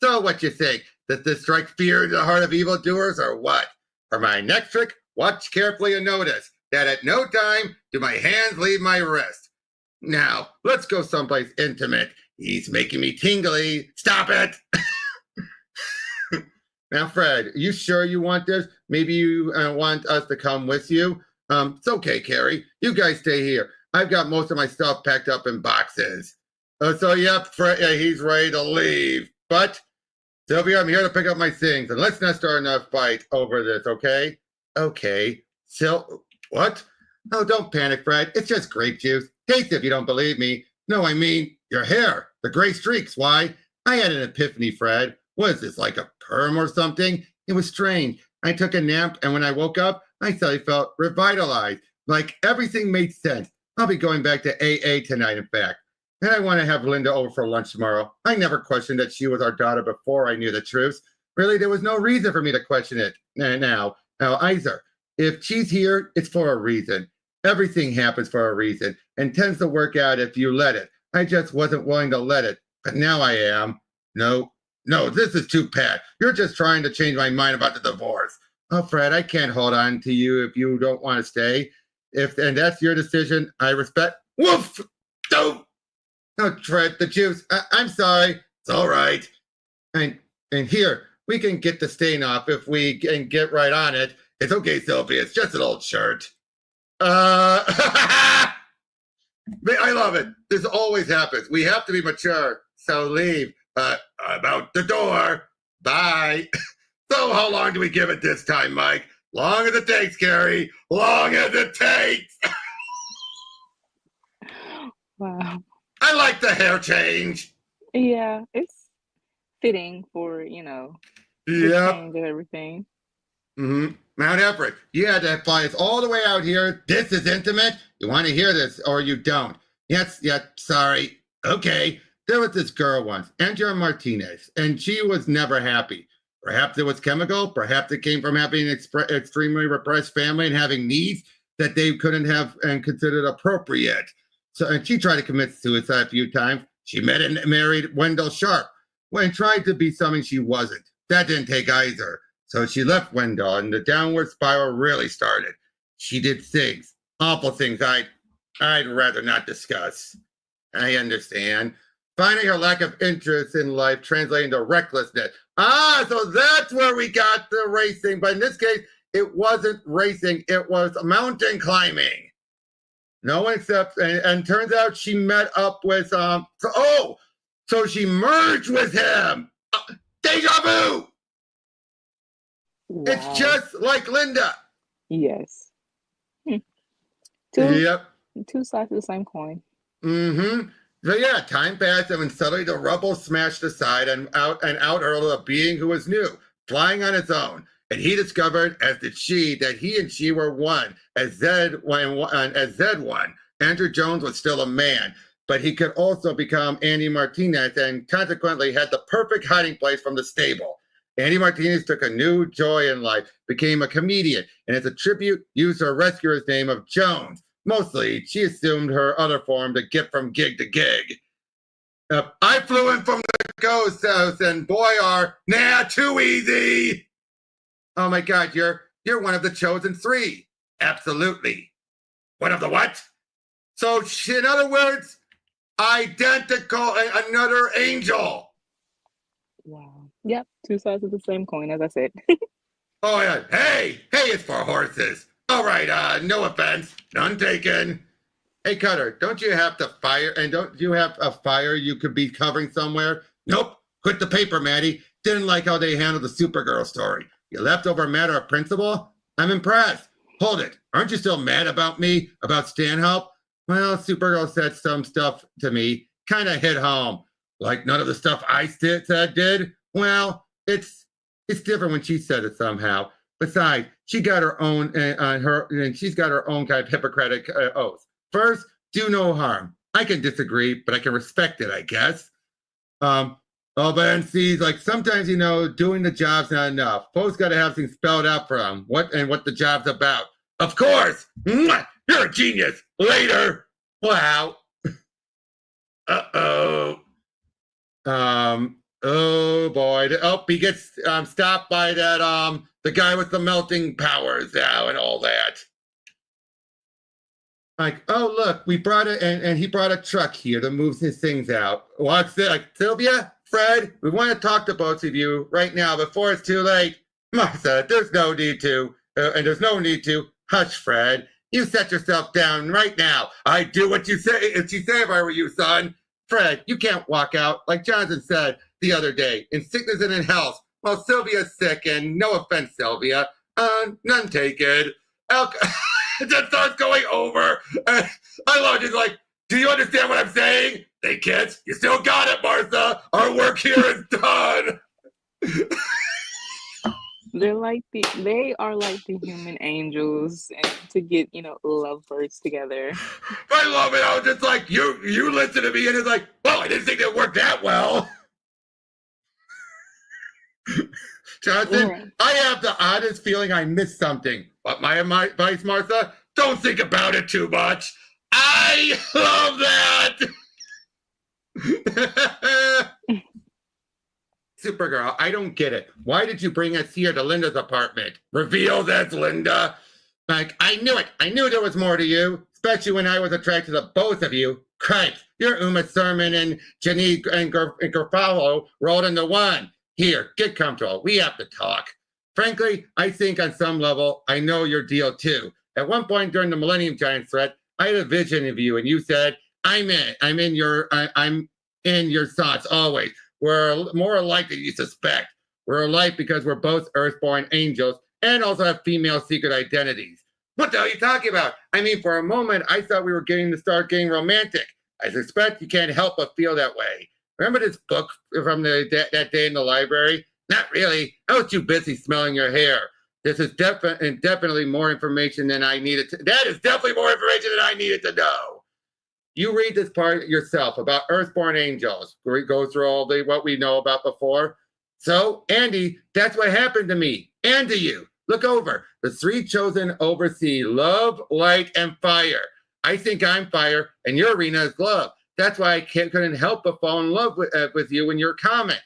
B: So what you think? Does this strike fear into the heart of evildoers or what? For my next trick, watch carefully and notice that at no time do my hands leave my wrist. Now, let's go someplace intimate. He's making me tingly. Stop it! Now, Fred, you sure you want this? Maybe you want us to come with you? It's okay, Carrie. You guys stay here. I've got most of my stuff packed up in boxes. Yep, Fred, he's ready to leave. But Sylvia, I'm here to pick up my things, and let's not start enough fight over this, okay? Okay. What? Oh, don't panic, Fred. It's just grape juice. Taste it if you don't believe me. No, I mean, your hair. The gray streaks. Why? I had an epiphany, Fred. What is this, like a perm or something? It was strange. I took a nap, and when I woke up, I suddenly felt revitalized. Like everything made sense. I'll be going back to AA tonight, in fact. And I want to have Linda over for lunch tomorrow. I never questioned that she was our daughter before I knew the truth. Really, there was no reason for me to question it now either. If she's here, it's for a reason. Everything happens for a reason and tends to work out if you let it. I just wasn't willing to let it, but now I am. No, this is too pat. You're just trying to change my mind about the divorce. Oh, Fred, I can't hold on to you if you don't want to stay. And that's your decision, I respect. Woof! Don't! No, Fred, the juice. I'm sorry. It's all right. And here, we can get the stain off if we can get right on it. It's okay, Sylvia. It's just an old shirt. I love it. This always happens. We have to be mature. So leave. I'm out the door. Bye. So how long do we give it this time, Mike? Long as it takes, Carrie. Long as it takes.
C: Wow.
B: I like the hair change.
C: Yeah, it's fitting for, the
B: Yep.
C: change and everything.
B: Mm-hmm. Mount Everett, you had to fly us all the way out here. This is intimate. You want to hear this or you don't? Yes, sorry. Okay. There was this girl once, Angela Martinez, and she was never happy. Perhaps it was chemical. Perhaps it came from having an extremely repressed family and having needs that they couldn't have and considered appropriate. So, and she tried to commit suicide a few times. She met and married Wendell Sharp when tried to be something she wasn't. That didn't take either. So she left Wendell, and the downward spiral really started. She did things, awful things I'd rather not discuss. I understand. Finding her lack of interest in life translating to recklessness. So that's where we got the racing. But in this case, it wasn't racing. It was mountain climbing. No one except, and turns out she met up with, so she merged with him. Deja vu.
C: Wow.
B: It's just like Linda.
C: Yes.
B: Yep.
C: Two sides of the same coin.
B: Mm-hmm. So yeah, time passed, and suddenly the rubble smashed aside, and out hurled a being who was new, flying on its own. And he discovered, as did she, that he and she were one. As Zed won, Andrew Jones was still a man, but he could also become Andy Martinez, and consequently had the perfect hiding place from the stable. Andy Martinez took a new joy in life, became a comedian, and as a tribute, used her rescuer's name of Jones. Mostly, she assumed her other form to get from gig to gig. I flew in from the ghost house, and boy, too easy. Oh my God, you're one of the chosen three. Absolutely. One of the what? So, in other words, identical, another angel.
C: Wow. Yep. Two sides of the same coin, as I said.
B: Oh yeah. Hey, it's for horses. All right. No offense, none taken. Hey, Cutter, don't you have to fire? And don't you have a fire you could be covering somewhere? Nope. Quit the paper, Maddie. Didn't like how they handled the Supergirl story. You left over a matter of principle? I'm impressed. Hold it. Aren't you still mad about me? About Stanhope? Well, Supergirl said some stuff to me. kind of hit home. Like none of the stuff I said did. Well, it's different when she said it somehow. Besides, she got her own and she's got her own kind of Hippocratic oath. First, do no harm. I can disagree, but I can respect it, I guess. But then see, like sometimes doing the job's not enough. Folks got to have things spelled out for them. What the job's about. Of course, you're a genius. Later. Wow. Uh-oh. Oh boy. Oh, he gets stopped by that the guy with the melting powers now and all that. Like, oh look, we brought it and he brought a truck here that moves his things out. What's it? Like, Sylvia, Fred, we want to talk to both of you right now before it's too late. Martha, there's no need to, and there's no need to. Hush, Fred. You set yourself down right now. I'd do what you say if I were you, son. Fred, you can't walk out, like Jonathan said the other day, in sickness and in health, while Sylvia's sick, and no offense, Sylvia, none taken. It just starts going over. I love it. Like, do you understand what I'm saying? Hey, kids, you still got it, Martha. Our work here is done.
C: They are like the human angels, and to get lovebirds together.
B: I love it. I was just like, you listen to me, and it's like, well, I didn't think it worked that well. Jonathan, right. I have the oddest feeling I missed something. But my advice, Martha, don't think about it too much. I love that. Supergirl, I don't get it. Why did you bring us here to Linda's apartment? Reveal that's Linda. Like, I knew it. I knew there was more to you, especially when I was attracted to both of you. Christ, you're Uma Thurman and Jenny and Garofalo rolled into one. Here, get comfortable. We have to talk. Frankly, I think on some level, I know your deal too. At one point during the Millennium Giant threat, I had a vision of you, and you said, I'm in your thoughts always. We're more alike than you suspect. We're alike because we're both Earthborn angels and also have female secret identities. What the hell are you talking about? I mean, for a moment, I thought we were getting romantic. I suspect you can't help but feel that way. Remember this book from that day in the library? Not really. I was too busy smelling your hair. This is definitely more information than I needed to. That is definitely more information than I needed to know. You read this part yourself about Earthborn angels. We go through all what we know about before. So, Andy, that's what happened to me and to you. Look over. The three chosen oversee love, light, and fire. I think I'm fire, and your arena is love. That's why I couldn't help but fall in love with you when you're common.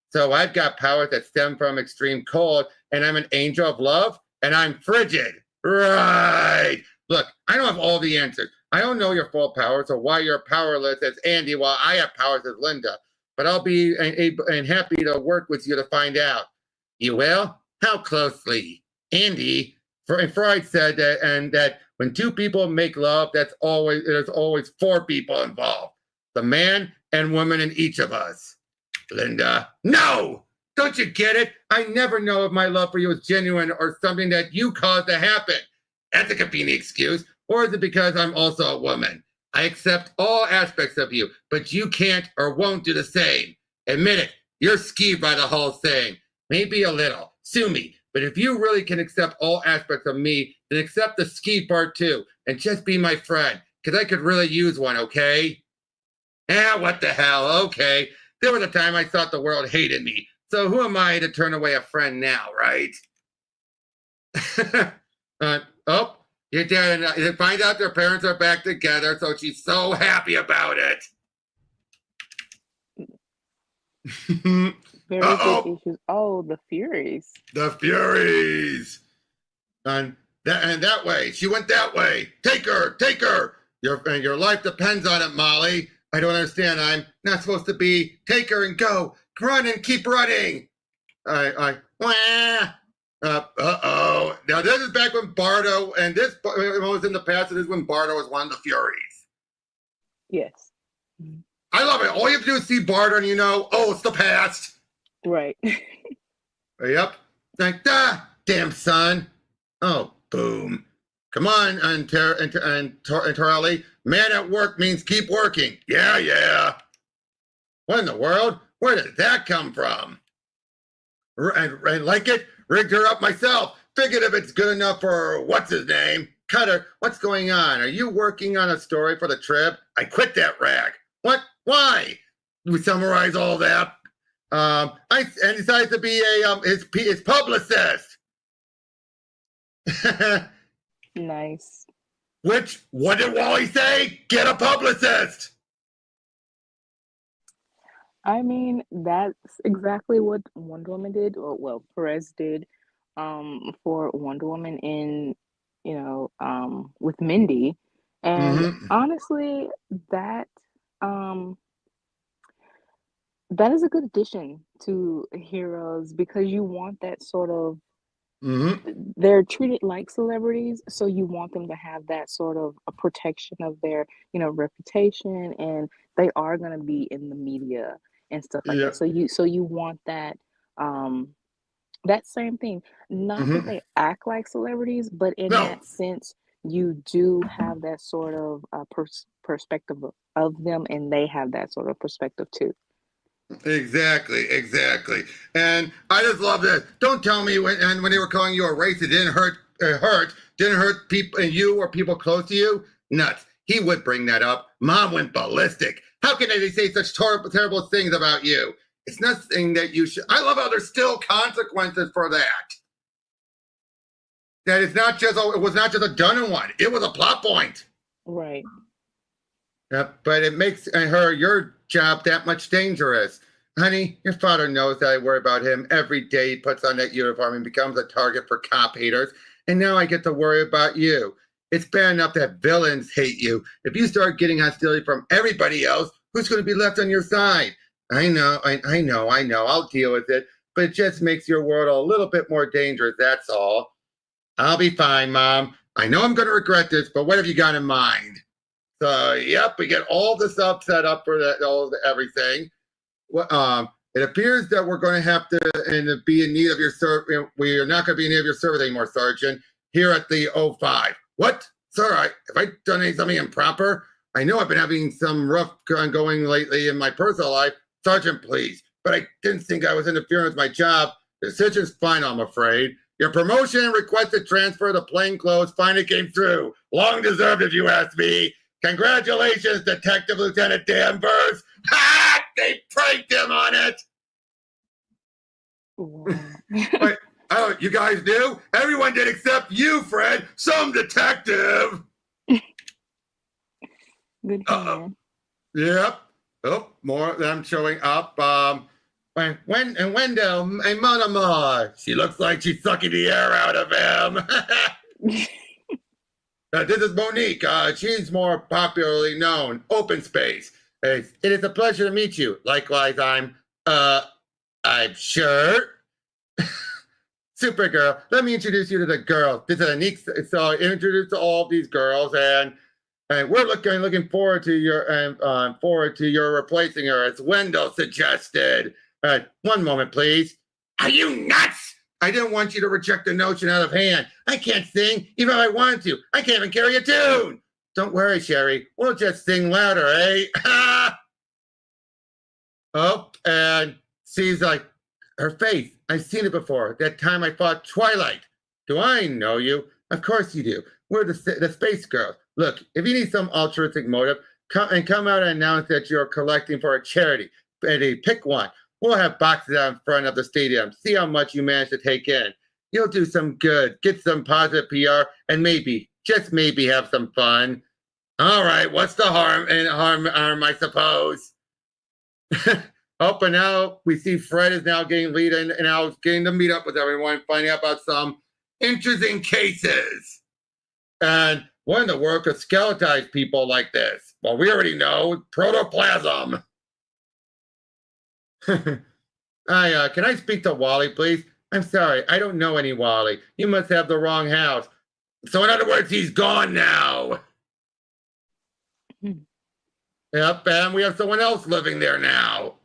B: So I've got powers that stem from extreme cold, and I'm an angel of love, and I'm frigid. Right. Look, I don't have all the answers. I don't know your full powers or why you're powerless as Andy while I have powers as Linda, but I'll be happy to work with you to find out. You will? How closely? Andy, Freud said that when two people make love, there's always four people involved. The man and woman in each of us. Linda, no! Don't you get it? I never know if my love for you is genuine or something that you caused to happen. That's a convenient excuse. Or is it because I'm also a woman? I accept all aspects of you, but you can't or won't do the same. Admit it, you're skeeved by the whole thing. Maybe a little. Sue me. But if you really can accept all aspects of me, then accept the ski part too, and just be my friend, because I could really use one, okay? What the hell, okay. There was a time I thought the world hated me, so who am I to turn away a friend now, right? Your dad and find out their parents are back together, so she's so happy about it.
C: Very good issues. Oh, the Furies.
B: The Furies. And that way. She went that way. Take her. Your life depends on it, Molly. I don't understand. I'm not supposed to be. Take her and go. Run and keep running. Uh-oh. Now, this is back when Bardo, and this was in the past, and this is when Bardo was one of the Furies.
C: Yes.
B: I love it. All you have to do is see Bardo, and it's the past.
C: Right.
B: Yep. Like, damn son. Oh, boom. Come on, and Torelli. Man at work means keep working. Yeah. What in the world? Where did that come from? And like it, rigged her up myself. Figured if it's good enough for what's his name, Cutter. What's going on? Are you working on a story for the trip? I quit that rag. What? Why? We summarize all that. I decided to be his publicist.
C: Nice.
B: What did Wally say? Get a publicist.
C: I mean, that's exactly what Wonder Woman did, or well, Perez did, for Wonder Woman in, with Mindy. And
B: Mm-hmm.
C: honestly, that um that is a good addition to heroes because you want that sort of
B: Mm-hmm.
C: they're treated like celebrities, so you want them to have that sort of a protection of their, reputation, and they are going to be in the media and stuff like
B: Yeah.
C: that. So you want that that same thing. Not that
B: Mm-hmm.
C: they act like celebrities, but in
B: No.
C: that sense, you do have that sort of perspective of them, and they have that sort of perspective too.
B: Exactly. And I just love this. Don't tell me when they were calling you a race, it didn't didn't hurt people and you or people close to you. Nuts. He would bring that up. Mom went ballistic. How can they say such terrible things about you? It's nothing that you should. I love how there's still consequences for that. That it's not just it was not just a done one. It was a plot point.
C: Right.
B: Yep, but it makes your job that much dangerous. Honey, your father knows that I worry about him every day he puts on that uniform and becomes a target for cop haters. And now I get to worry about you. It's bad enough that villains hate you. If you start getting hostility from everybody else, who's going to be left on your side? I know. I'll deal with it. But it just makes your world a little bit more dangerous, that's all. I'll be fine, Mom. I know I'm going to regret this, but what have you got in mind? So, yep, we get all the stuff set up for everything. It appears that we're going to have to be in need of your service. We are not going to be in need of your service anymore, Sergeant. Here at the 05. What, sir? Have I done something improper? I know I've been having some rough going lately in my personal life, Sergeant. Please, but I didn't think I was interfering with my job. The decision's final, I'm afraid. Your promotion and requested transfer to plainclothes finally came through. Long deserved, if you ask me. Congratulations, Detective Lieutenant Danvers. Ha! They pranked him on it. But you guys knew? Everyone did except you, Fred. Some detective.
C: Good humor.
B: Yep. Oh, more of them showing up. Wendell and Monomar. She looks like she's sucking the air out of him. This is Monique. She's more popularly known. Open Space. It is a pleasure to meet you. Likewise, I'm sure. Supergirl. Let me introduce you to the girls. This is a unique. So introduce to all these girls, and we're looking forward to your replacing her, as Wendell suggested. One moment, please. Are you nuts? I didn't want you to reject the notion out of hand. I can't sing, even if I wanted to. I can't even carry a tune. Don't worry, Sherry. We'll just sing louder, eh? Oh, and she's like, her face. I've seen it before. That time I fought Twilight. Do I know you? Of course you do. We're the Space Girls. Look, if you need some altruistic motive, come out and announce that you're collecting for a charity. Pick one. We'll have boxes out in front of the stadium. See how much you manage to take in. You'll do some good, get some positive PR, and maybe, just maybe, have some fun. All right, what's the harm, I suppose? Oh, but now we see Fred is now getting lead and now getting to meet up with everyone, finding out about some interesting cases. And what in the world could skeletize people like this? Well, we already know, protoplasm. Can I speak to Wally, please? I'm sorry, I don't know any Wally. You must have the wrong house. So in other words, he's gone now. Yep, and we have someone else living there now.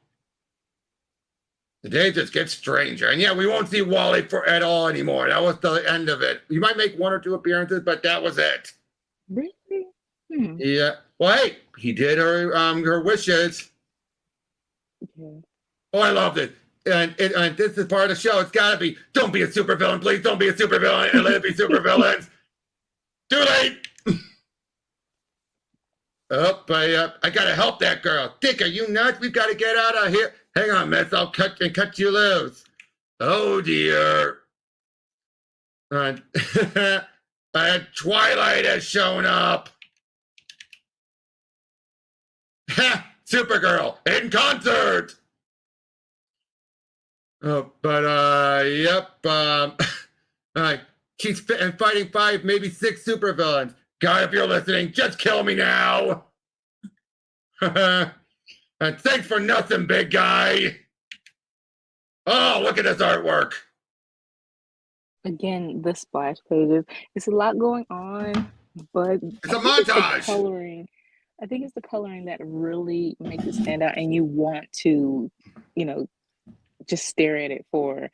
B: The day just gets stranger. And yeah, we won't see Wally at all anymore. That was the end of it. You might make one or two appearances, but that was it.
C: Really?
B: Yeah. Well, hey, he did her wishes.
C: Yeah.
B: Oh, I love this. And this is part of the show. It's got to be, don't be a supervillain, please. Don't be a supervillain. And let it be supervillains. Too late. Oh, I got to help that girl. Dick, are you nuts? We've got to get out of here. Hang on, miss. I'll cut you loose. Oh, dear. And Twilight has shown up. Supergirl in concert. Oh, but yep. She's fighting 5, maybe 6 supervillains. God, if you're listening, just kill me now. And thanks for nothing, big guy. Oh, look at this artwork.
C: Again, the splash pages. It's a lot going on, but
B: It's a montage.
C: Coloring. I think it's the coloring that really makes it stand out, and you want to, just stare at it for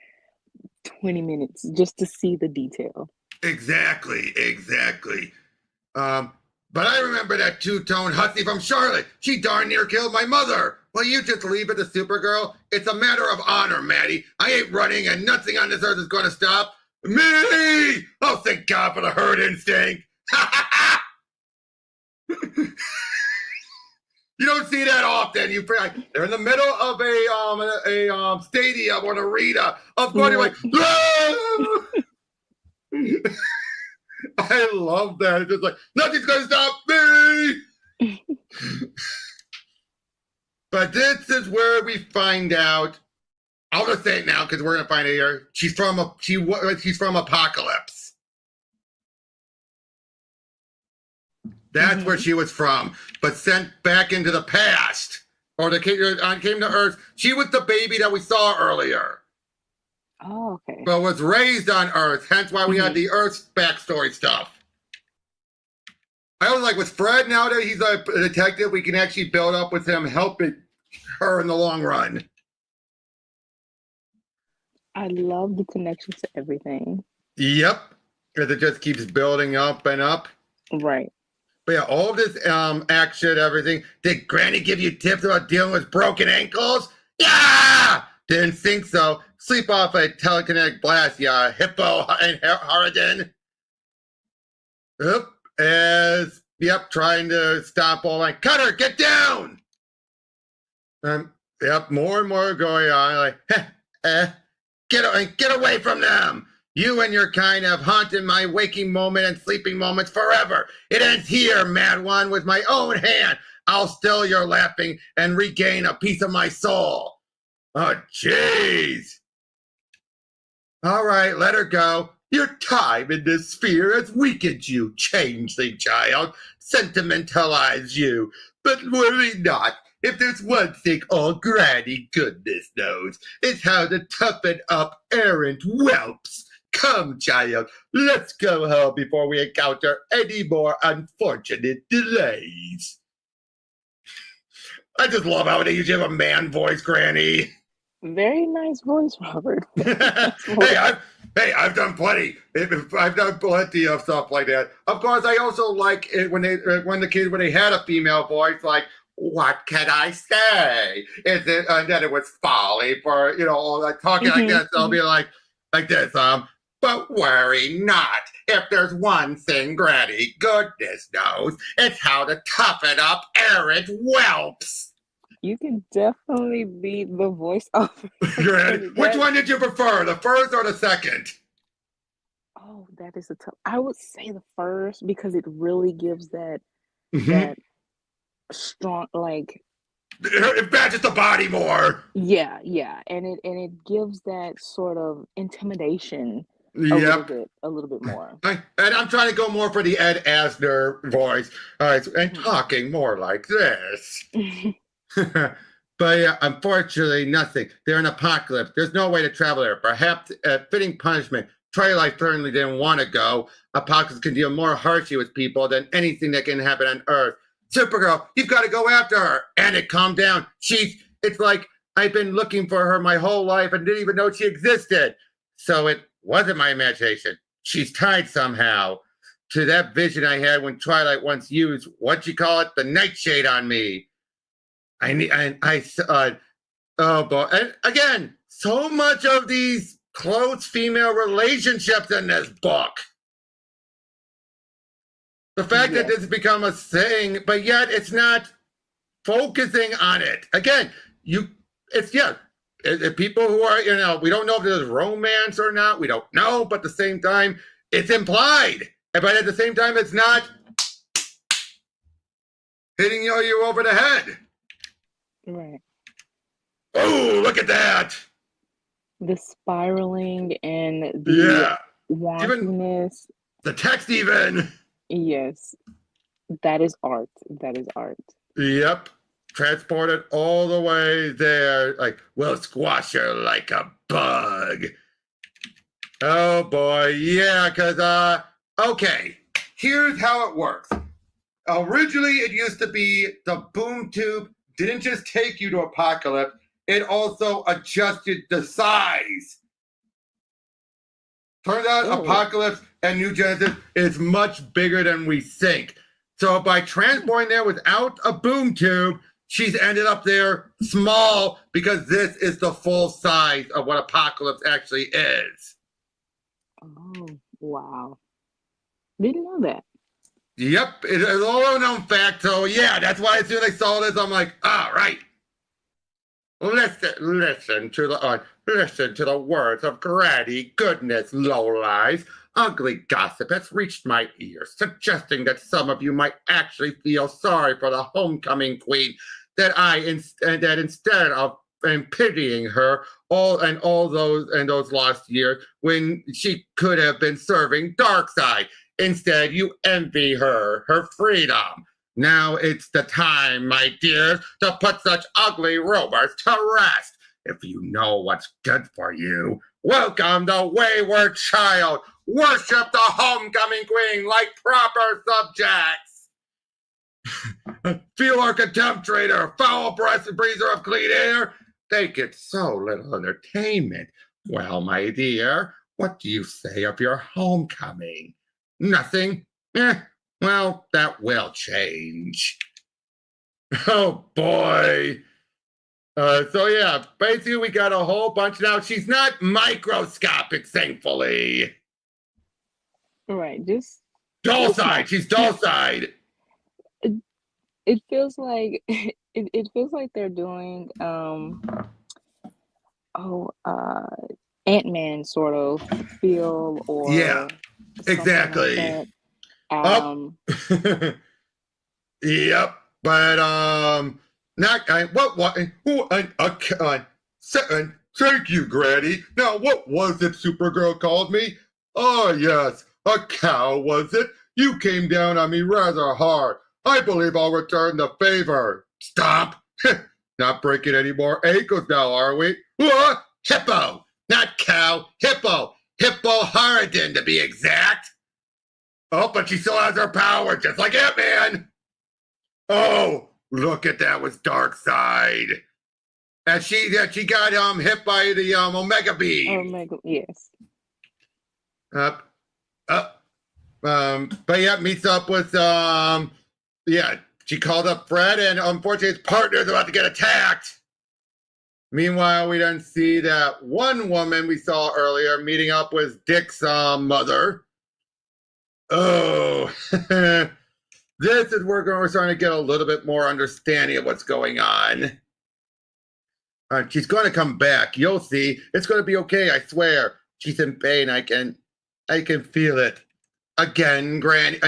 C: 20 minutes just to see the detail.
B: Exactly. But I remember that two-tone hussy from Charlotte. She darn near killed my mother. Will you just leave it to Supergirl? It's a matter of honor, Maddie. I ain't running, and nothing on this earth is going to stop me. Oh, thank God for the herd instinct. You don't see that often. They're in the middle of a stadium or an arena. Of course, you're like, "Ah!" I love that. It's just like, nothing's going to stop me. But this is where we find out. I'll just say it now because we're going to find it here. She's from Apocalypse. That's where she was from, but sent back into the past. Or came to Earth. She was the baby that we saw earlier.
C: Oh, okay.
B: But was raised on Earth, hence why we had the Earth's backstory stuff. I was like, with Fred, now that he's a detective, we can actually build up with him helping her in the long run.
C: I love the connections to everything.
B: Yep, because it just keeps building up and up.
C: Right.
B: But yeah, all of this action, everything. Did Granny give you tips about dealing with broken ankles? Yeah! Didn't think so. Sleep off a telekinetic blast, yeah. Hippo and Harrigan. Trying to stop all my... Cutter, get down! More and more going on. Like, get away from them! You and your kind have haunted my waking moment and sleeping moments forever. It ends here, Mad One, with my own hand. I'll still your laughing and regain a piece of my soul. Oh, jeez. All right, let her go. Your time in this sphere has weakened you, changeling child, sentimentalized you. But worry not. If there's one thing all Granny goodness knows, it's how to toughen up errant whelps. Come, child, let's go home before we encounter any more unfortunate delays. I just love how they usually have a man voice, Granny.
C: Very nice voice, Robert.
B: I've done plenty. I've done plenty of stuff like that. Of course, I also like it when they had a female voice, like, what can I say? Is it that it was folly for like talking like this? I'll be like this. But worry not. If there's one thing Granny goodness knows, it's how to toughen up errant whelps.
C: You can definitely be the voice of
B: Which one did you prefer, the first or the second?
C: Oh, that is a tough. I would say the first because it really gives that strong, like,
B: it matches the body more.
C: Yeah, and it gives that sort of intimidation. A little bit more.
B: And I'm trying to go more for the Ed Asner voice. All right, and talking more like this. But yeah, unfortunately, nothing. They're in Apocalypse. There's no way to travel there. Perhaps fitting punishment. Twilight certainly didn't want to go. Apocalypse can deal more harshly with people than anything that can happen on Earth. Supergirl, you've got to go after her. And it calmed down. It's like I've been looking for her my whole life and didn't even know she existed. So it wasn't my imagination. She's tied somehow to that vision I had when Twilight once used, the nightshade on me. Oh boy. And again, so much of these close female relationships in this book. The fact that
C: Yes.
B: this has become a thing, but yet it's not focusing on it. Again, if people who are, we don't know if there's romance or not. We don't know, but at the same time, it's implied. But at the same time, it's not hitting you over the head.
C: Right.
B: Oh, look at that.
C: The spiraling and the wonkiness.
B: The text even.
C: Yes. That is art. That is art.
B: Yep. Transported all the way there. Like, we'll squash her like a bug. Oh boy. Yeah, because, okay. Here's how it works. Originally, it used to be the boom tube didn't just take you to Apocalypse, it also adjusted the size. Turns out Apocalypse and New Genesis is much bigger than we think. So by transporting there without a boom tube, she's ended up there small because this is the full size of what Apocalypse actually is.
C: Oh, wow. Didn't know that.
B: Yep, it's a little known fact. So yeah, that's why as soon as I saw this, I'm like, all right. Listen to the words of Granny. Goodness, lowlies. Ugly gossip has reached my ears, suggesting that some of you might actually feel sorry for the homecoming queen. That instead of pitying her all those lost years when she could have been serving Darkseid, instead you envy her freedom. Now it's the time, my dears, to put such ugly rumors to rest. If you know what's good for you, welcome the wayward child. Worship the homecoming queen like proper subjects. Feel our contempt, traitor, foul-breathed breather of clean air. They get so little entertainment. Well, my dear, what do you say of your homecoming? Nothing? Well, that will change. Oh, boy. So, yeah, basically we got a whole bunch now. She's not microscopic, thankfully.
C: Right, just...
B: Dull-side. She's dull-side.
C: It feels like... It feels like they're doing... Ant-Man sort of feel or...
B: Yeah, exactly.
C: Like that.
B: Yep, but thank you, Granny. Now, what was it Supergirl called me? Oh, yes, a cow, was it? You came down on me rather hard. I believe I'll return the favor. Stop. Not breaking any more ankles now, are we? What? Hippo, not cow, hippo. Hippo-Harridan, to be exact. Oh, but she still has her power, just like Ant-Man. Oh, look at that with Darkseid. And she got hit by the Omega beam.
C: Yes.
B: But yeah, meets up with she called up Fred, and unfortunately his partner's about to get attacked. Meanwhile, we then see that one woman we saw earlier meeting up with Dick's mother. Oh, this is where we're starting to get a little bit more understanding of what's going on. She's going to come back. You'll see. It's going to be okay, I swear. She's in pain. I can feel it. Again, Granny.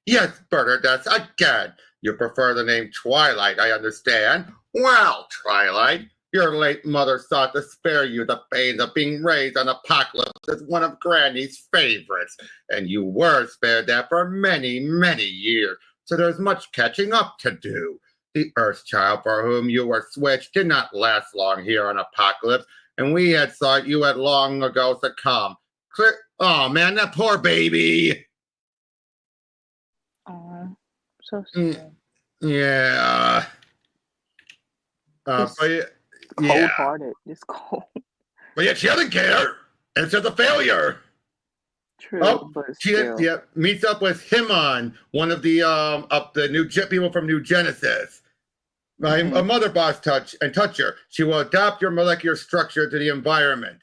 B: Yes, Bernadette, again. You prefer the name Twilight, I understand. Well, Twilight, your late mother sought to spare you the pains of being raised on Apocalypse as one of Granny's favorites, and you were spared that for many, many years, so there's much catching up to do. The Earthchild for whom you were switched did not last long here on Apocalypse, and we had thought you had long ago succumbed. Oh, man, that poor baby.
C: So sad.
B: Yeah.
C: Cold-hearted. Just cold.
B: But yet she doesn't care. And it's just a failure.
C: True, but still.
B: Meets up with Himon, one of the new people from New Genesis. A mother boss touch her. She will adopt your molecular structure to the environment.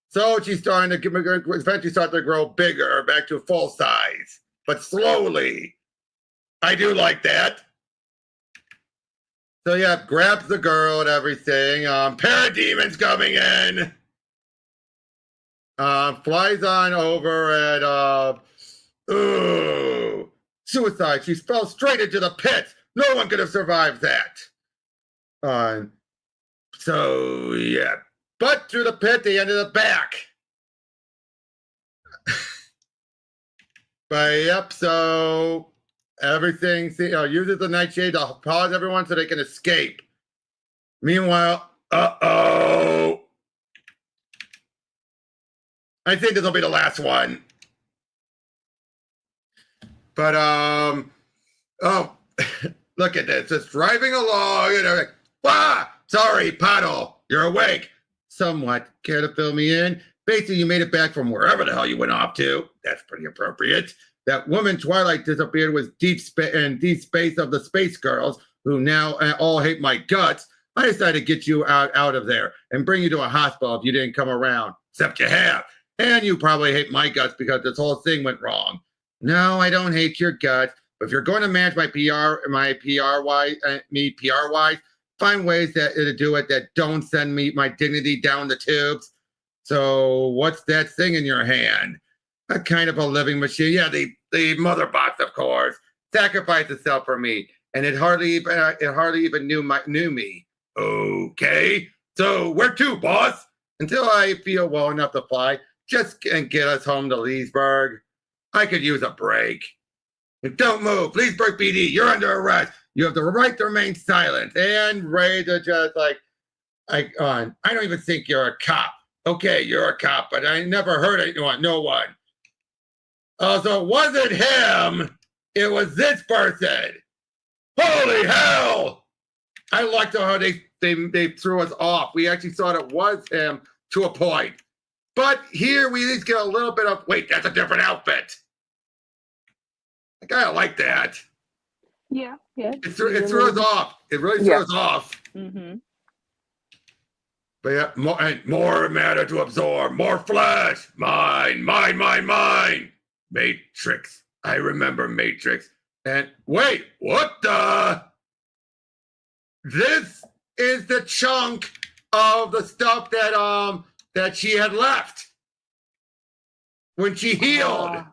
B: So she's starting to eventually start to grow bigger, back to full size, but slowly. I do like that. So yeah, grabs the girl and everything. Parademons coming in. Flies on over at suicide. She fell straight into the pit. No one could have survived that. So yeah, but through the pit, they ended up back. But yep, so everything uses the nightshade to pause everyone so they can escape. Meanwhile, I think this will be the last one. But look at this. Just driving along and everything. Sorry, Puddle. You're awake. Somewhat. Care to fill me in? Basically, you made it back from wherever the hell you went off to. That's pretty appropriate. That woman Twilight disappeared was deep space of the space girls, who now all hate my guts. I decided to get you out of there and bring you to a hospital if you didn't come around. Except you have. And you probably hate my guts because this whole thing went wrong. No, I don't hate your guts. But if you're going to manage my PR-wise, find ways to do it that don't send me my dignity down the tubes. So what's that thing in your hand? A kind of a living machine. Yeah, the mother box, of course. Sacrificed itself for me, and it hardly even knew me. Okay, so where to, boss? Until I feel well enough to fly, just get us home to Leesburg. I could use a break. Don't move, Leesburg PD. You're under arrest. You have the right to remain silent. And Ray to just I don't even think you're a cop. Okay, you're a cop, but I never heard anyone. No one. So it wasn't him. It was this person. Holy hell! I liked how they threw us off. We actually thought it was him to a point. But here we at least get a little bit of, wait, that's a different outfit. I kind of like that.
C: Yeah.
B: It threw us off. It really threw us off.
C: Mm-hmm.
B: But yeah, more matter to absorb, more flesh. Mine. Matrix. I remember Matrix. And wait, what the? This is the chunk of the stuff that she had left when she healed.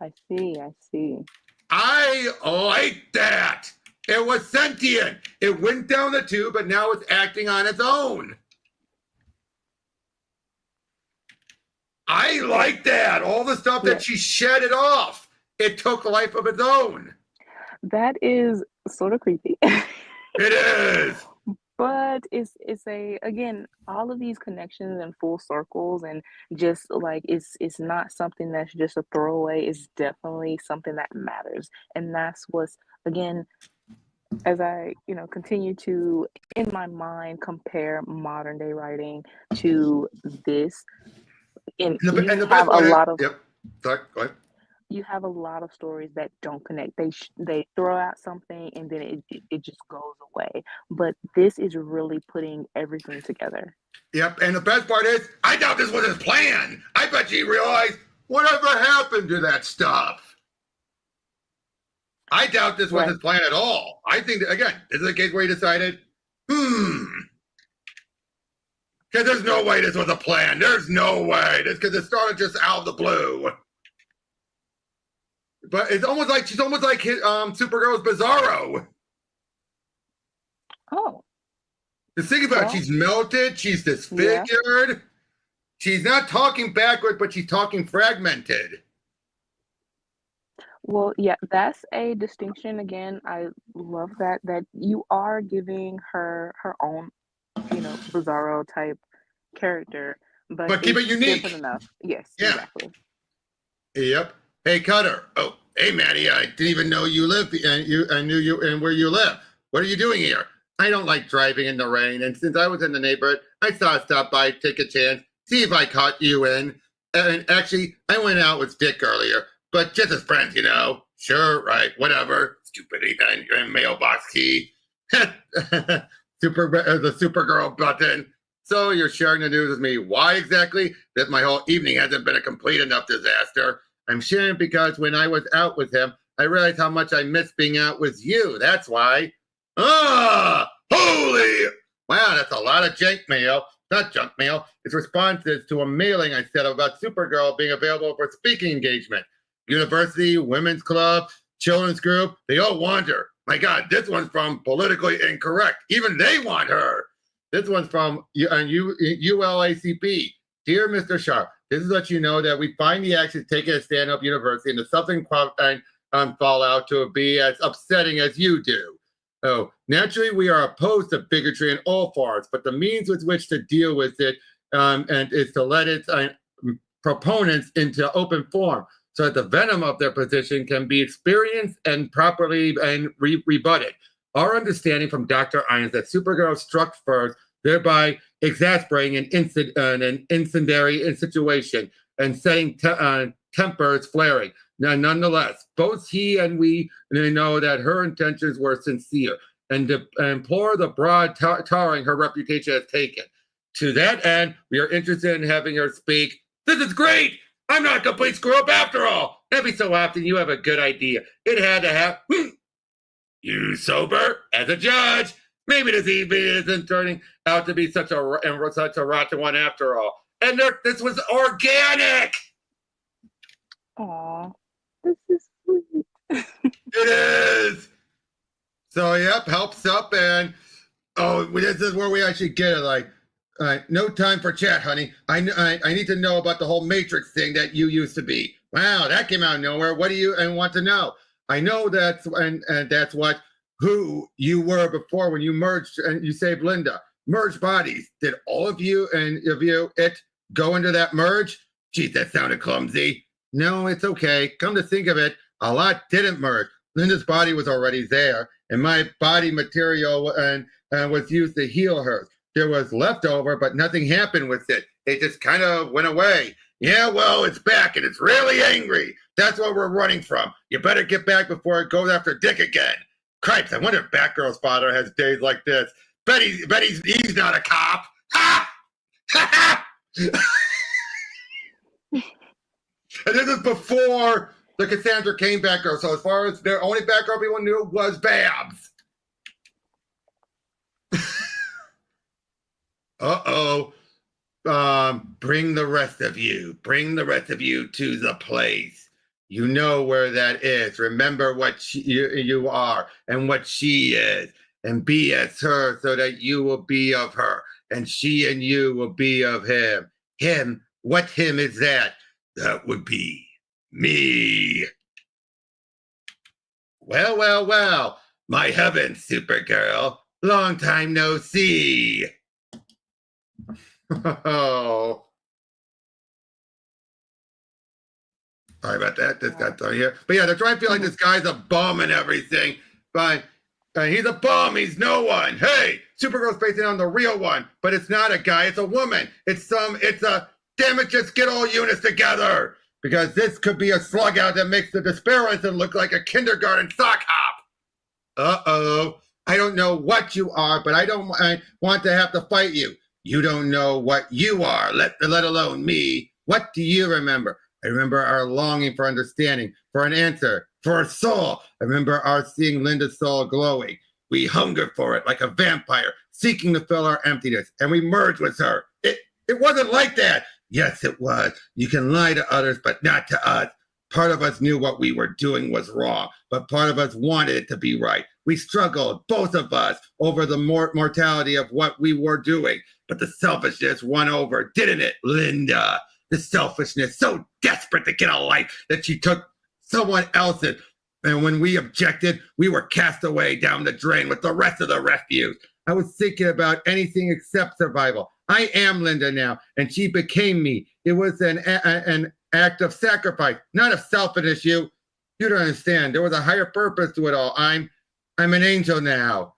C: I see.
B: I like that. It was sentient. It went down the tube, but now it's acting on its own. I like that. All the stuff that she shed it off. It took life of its own.
C: That is sort of creepy.
B: It is.
C: But it's again, all of these connections and full circles, and just like it's not something that's just a throwaway. It's definitely something that matters, and that's what's, again, as I continue to, in my mind, compare modern day writing to this, and you have a lot of.
B: Yep. Sorry, go ahead.
C: You have a lot of stories that don't connect. They throw out something and then it just goes away. But this is really putting everything together.
B: Yep, and the best part is, I doubt this was his plan. I bet he realized whatever happened to that stuff. I doubt this was his plan at all. I think that, again, this is a case where he decided, because there's no way this was a plan. There's no way. Because it started just out of the blue. But it's almost like she's almost like Supergirl's Bizarro.
C: Oh.
B: Just think about it. She's melted. She's disfigured. Yeah. She's not talking backwards, but she's talking fragmented.
C: Well, yeah, that's a distinction. Again, I love that you are giving her own, Bizarro type character, but
B: keep it unique.
C: Different enough. Yes,
B: yeah.
C: Exactly.
B: Yep. Hey, Cutter. Oh, hey, Maddie. I didn't even know you lived, and I knew you and where you live. What are you doing here? I don't like driving in the rain, and since I was in the neighborhood, I thought I'd stop by, take a chance, see if I caught you in. And actually, I went out with Dick earlier, but just as friends, Sure, right, whatever. Stupid and mailbox key. The Supergirl button. So you're sharing the news with me. Why exactly? That my whole evening hasn't been a complete enough disaster. I'm sharing because when I was out with him, I realized how much I missed being out with you. That's why. Ah, holy! Wow, that's a lot of junk mail. Not junk mail. It's responses to a mailing I sent about Supergirl being available for speaking engagement. University, women's club, children's group, they all want her. My God, this one's from Politically Incorrect. Even they want her. This one's from ULACP. Dear Mr. Sharp, this is what you know that we find the actions taken at Stand Up University and the subsequent fallout to be as upsetting as you do. Oh, naturally, we are opposed to bigotry in all forms, but the means with which to deal with it and is to let its proponents into open forum so that the venom of their position can be experienced and properly rebutted. Our understanding from Dr. Irons that Supergirl struck first, thereby exasperating an incendiary situation and setting tempers flaring. Now, nonetheless, both he and we know that her intentions were sincere and implore the broad tarring her reputation has taken. To that end, we are interested in having her speak. This is great! I'm not a complete screw-up after all! Every so often, you have a good idea. It had to happen. You sober? As a judge? Maybe this evening isn't turning out to be such a rotten one after all. And this was organic!
C: Aw, this is sweet.
B: It is! So, yep, helps up, and this is where we actually get it, like, no time for chat, honey. I need to know about the whole Matrix thing that you used to be. Wow, that came out of nowhere. What do you want to know? I know that's who you were before when you merged and you saved Linda. Merged bodies. Did all of you go into that merge? Geez, that sounded clumsy. No, it's okay. Come to think of it, a lot didn't merge. Linda's body was already there, and my body material and was used to heal her. There was leftover, but nothing happened with it. It just kind of went away. Yeah, well, it's back, and it's really angry. That's what we're running from. You better get back before it goes after Dick again. Cripes, I wonder if Batgirl's father has days like this. Bet he's not a cop. Ha! Ha ha! And this is before the Cassandra Cain Batgirl. So as far as the only Batgirl people knew was Babs. Uh-oh. Bring the rest of you to the place. You know where that is. Remember what you are and what she is, and be as her so that you will be of her, and she and you will be of him. Him? What him is that? That would be me. Well. My heavens, Supergirl. Long time no see. Oh. Sorry about that. This got done here. But yeah, they're trying to feel like this guy's a bum and everything. But he's a bum. He's no one. Hey, Supergirl's based on the real one. But it's not a guy. It's a woman. Damn it, just get all units together. Because this could be a slug out that makes the Disparison look like a kindergarten sock hop. Uh-oh. I don't know what you are, but I want to have to fight you. You don't know what you are, let alone me. What do you remember? I remember our longing for understanding, for an answer, for a soul. I remember our seeing Linda's soul glowing. We hungered for it like a vampire, seeking to fill our emptiness, and we merged with her. It wasn't like that. Yes, it was. You can lie to others, but not to us. Part of us knew what we were doing was wrong, but part of us wanted it to be right. We struggled, both of us, over the mortality of what we were doing. But the selfishness won over, didn't it, Linda? The selfishness, so desperate to get a life that she took someone else's. And when we objected, we were cast away down the drain with the rest of the refuse. I was thinking about anything except survival. I am Linda now, and she became me. It was an act of sacrifice, not of selfishness. You don't understand. There was a higher purpose to it all. I'm an angel now.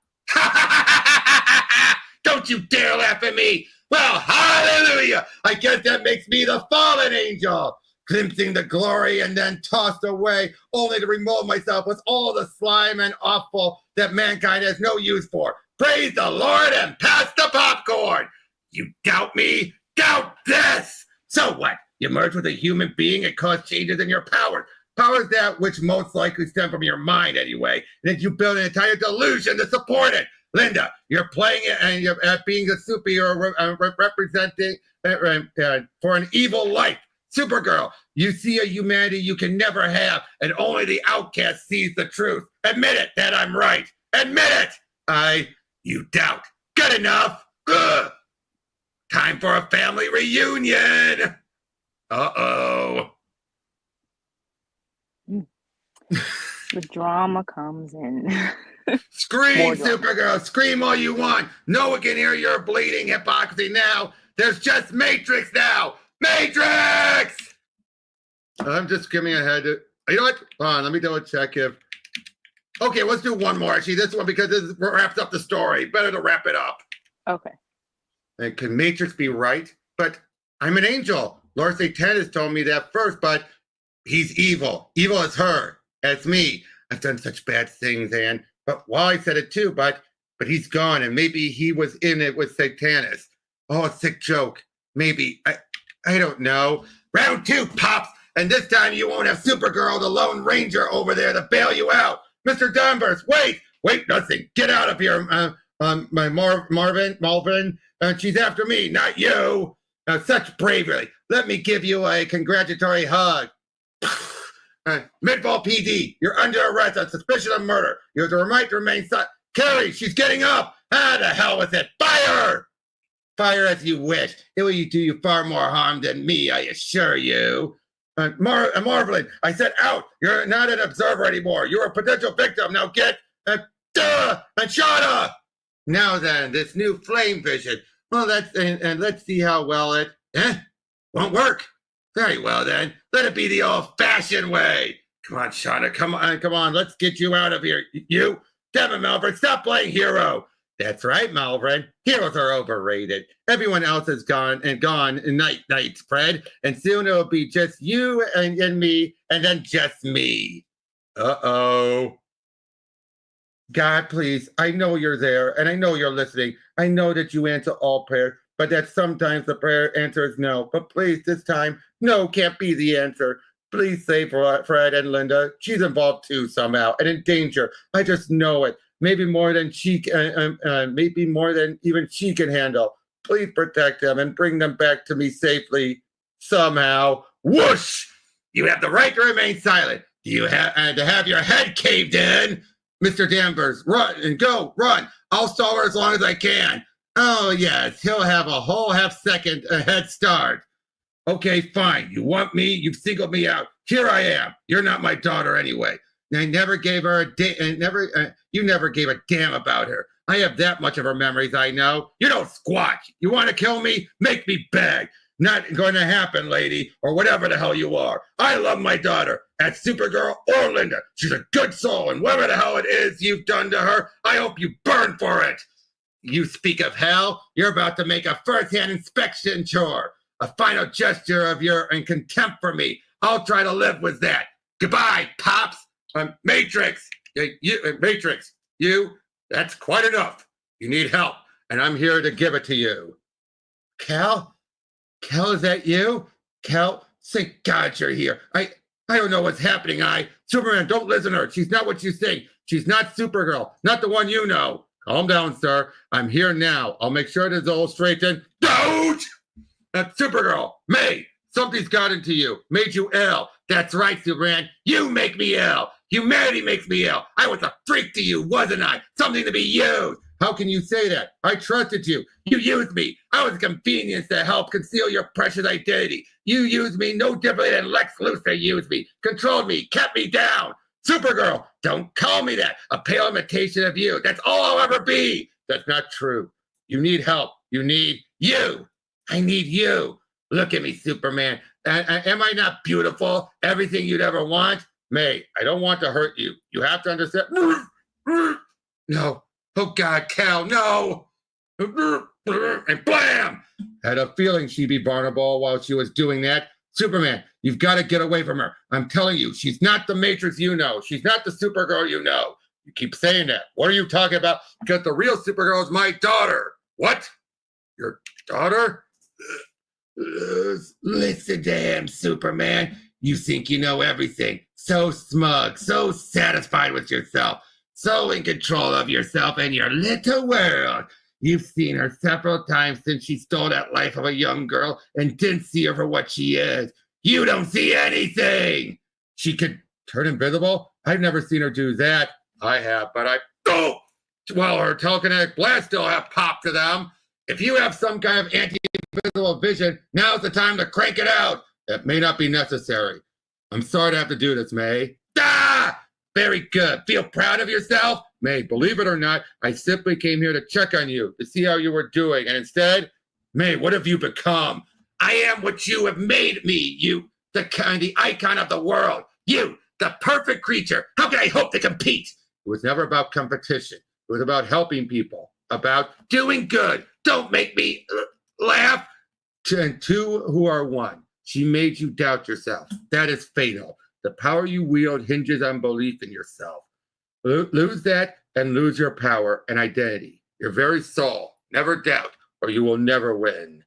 B: Don't you dare laugh at me. Well, hallelujah. I guess that makes me the fallen angel. glimpsing the glory and then tossed away, only to remold myself with all the slime and offal that mankind has no use for. Praise the Lord and pass the popcorn. You doubt me? Doubt this! So what? You merge with a human being and cause changes in your powers. Powers that which most likely stem from your mind anyway. And then you build an entire delusion to support it. Linda, you're playing it and you're being a superhero representing for an evil life. Supergirl, you see a humanity you can never have, and only the outcast sees the truth. Admit it that I'm right. Admit it! You doubt. Good enough. Ugh. Time for a family reunion. Uh-oh.
C: The drama comes in.
B: Scream, Supergirl. Scream all you want. No one can hear your bleeding hypocrisy now. There's just Matrix now. Matrix! I'm just skimming ahead. You know what? Hold on, let me double check if... Okay, let's do one more. Actually, this one, because this wraps up the story. Better to wrap it up.
C: Okay.
B: And can Matrix be right? But I'm an angel. Lord Satan has told me that first, but he's evil. Evil is her. That's me. I've done such bad things, Anne. But I said it too, but he's gone, and maybe he was in it with Satanus. Oh, a sick joke. Maybe. I don't know. Round 2, Pops. And this time you won't have Supergirl, the Lone Ranger, over there to bail you out. Mr. Danvers, wait. Wait, nothing. Get out of here, Malvin. She's after me, not you. Such bravery. Let me give you a congratulatory hug. Midvale PD, you're under arrest on suspicion of murder. You have the right to remain silent. Carrie, she's getting up. The hell with it. Fire! Fire as you wish. It will do you far more harm than me, I assure you. Marvelin, I said out. You're not an observer anymore. You're a potential victim. Now get and shut up. Now then, this new flame vision. Well, and let's see how well it won't work. Very well then. Let it be the old-fashioned way. Come on, Shauna. Come on. Let's get you out of here. You, Devin Malvern, stop playing hero. That's right, Malvern. Heroes are overrated. Everyone else is gone night, Fred. And soon it'll be just you and me, and then just me. Uh-oh. God, please, I know you're there, and I know you're listening. I know that you answer all prayers, but that sometimes the prayer answer is no. But please, this time, no can't be the answer. Please save Fred and Linda. She's involved too somehow, and in danger. I just know it. Maybe more than maybe more than even she can handle. Please protect them and bring them back to me safely somehow. Whoosh! You have the right to remain silent. You have to have your head caved in. Mr. Danvers, run and go, run. I'll stall her as long as I can. Oh, yes, he'll have a whole half-second head start. Okay, fine. You want me? You've singled me out. Here I am. You're not my daughter anyway. I never gave her you never gave a damn about her. I have that much of her memories, I know. You don't squat. You want to kill me? Make me beg. Not going to happen, lady, or whatever the hell you are. I love my daughter. That's Supergirl or Linda. She's a good soul, and whatever the hell it is you've done to her, I hope you burn for it. You speak of hell, you're about to make a first-hand inspection chore. A final gesture of your contempt for me. I'll try to live with that. Goodbye, Pops. Matrix. Matrix. You, that's quite enough. You need help, and I'm here to give it to you. Cal? Cal, is that you? Cal, thank God you're here. I don't know what's happening. Superman, don't listen to her. She's not what you think. She's not Supergirl. Not the one you know. Calm down, sir. I'm here now. I'll make sure this is all straightened. Don't! Supergirl, May, something's got into you. Made you ill. That's right, Superman. You make me ill. Humanity makes me ill. I was a freak to you, wasn't I? Something to be used. How can you say that? I trusted you. You used me. I was a convenience to help conceal your precious identity. You used me no differently than Lex Luthor used me. Controlled me. Kept me down. Supergirl, don't call me that. A pale imitation of you. That's all I'll ever be. That's not true. You need help. You need you. I need you. Look at me, Superman. Am I not beautiful? Everything you'd ever want? May, I don't want to hurt you. You have to understand. No. Oh, God, Cal, no. And blam! Had a feeling she'd be vulnerable while she was doing that. Superman, you've got to get away from her. I'm telling you, she's not the Matrix you know. She's not the Supergirl you know. You keep saying that. What are you talking about? Because the real Supergirl is my daughter. What? Your daughter? Listen to him, Superman. You think you know everything. So smug, so satisfied with yourself, so in control of yourself and your little world. You've seen her several times since she stole that life of a young girl and didn't see her for what she is. You don't see anything. She could turn invisible? I've never seen her do that. I have, but well, her telekinetic blast still have pop to them. If you have some kind of anti-invisible vision, now's the time to crank it out. It may not be necessary. I'm sorry to have to do this, May. Very good. Feel proud of yourself? May, believe it or not, I simply came here to check on you, to see how you were doing. And instead, May, what have you become? I am what you have made me, you, the icon of the world. You, the perfect creature. How can I hope to compete? It was never about competition. It was about helping people, about doing good. Don't make me laugh. And two who are one. She made you doubt yourself. That is fatal. The power you wield hinges on belief in yourself. Lose that and lose your power and identity. Your very soul. Never doubt, or you will never win.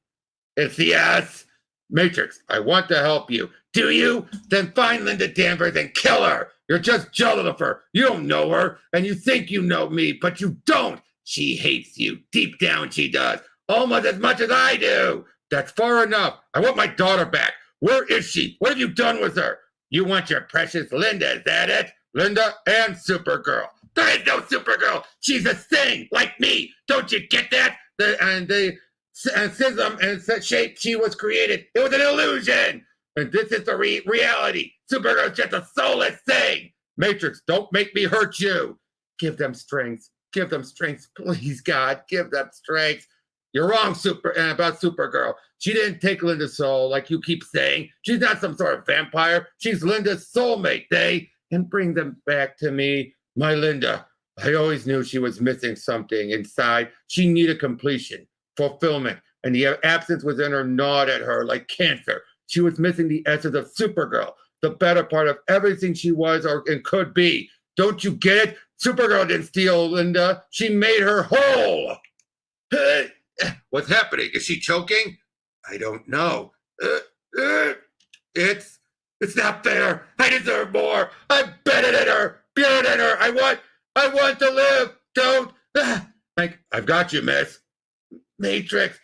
B: It's yes. Matrix, I want to help you. Do you? Then find Linda Danvers and kill her. You're just jealous of her. You don't know her, and you think you know me, but you don't. She hates you. Deep down, she does. Almost as much as I do. That's far enough. I want my daughter back. Where is she? What have you done with her? You want your precious Linda, is that it? Linda and Supergirl. There is no Supergirl. She's a thing, like me. Don't you get that? The sism and shape she was created. It was an illusion. And this is the reality. Supergirl's just a soulless thing. Matrix, don't make me hurt you. Give them strength. Give them strength. Please, God, give them strength. You're wrong, about Supergirl. She didn't take Linda's soul, like you keep saying. She's not some sort of vampire. She's Linda's soulmate, and bring them back to me. My Linda, I always knew she was missing something inside. She needed completion, fulfillment, and the absence within her gnawed at her like cancer. She was missing the essence of Supergirl, the better part of everything she was and could be. Don't you get it? Supergirl didn't steal Linda. She made her whole. What's happening? Is she choking? I don't know. It's not fair. I deserve more. I'm better than her. Better than her. I want to live. Don't. I've got you, miss. Matrix.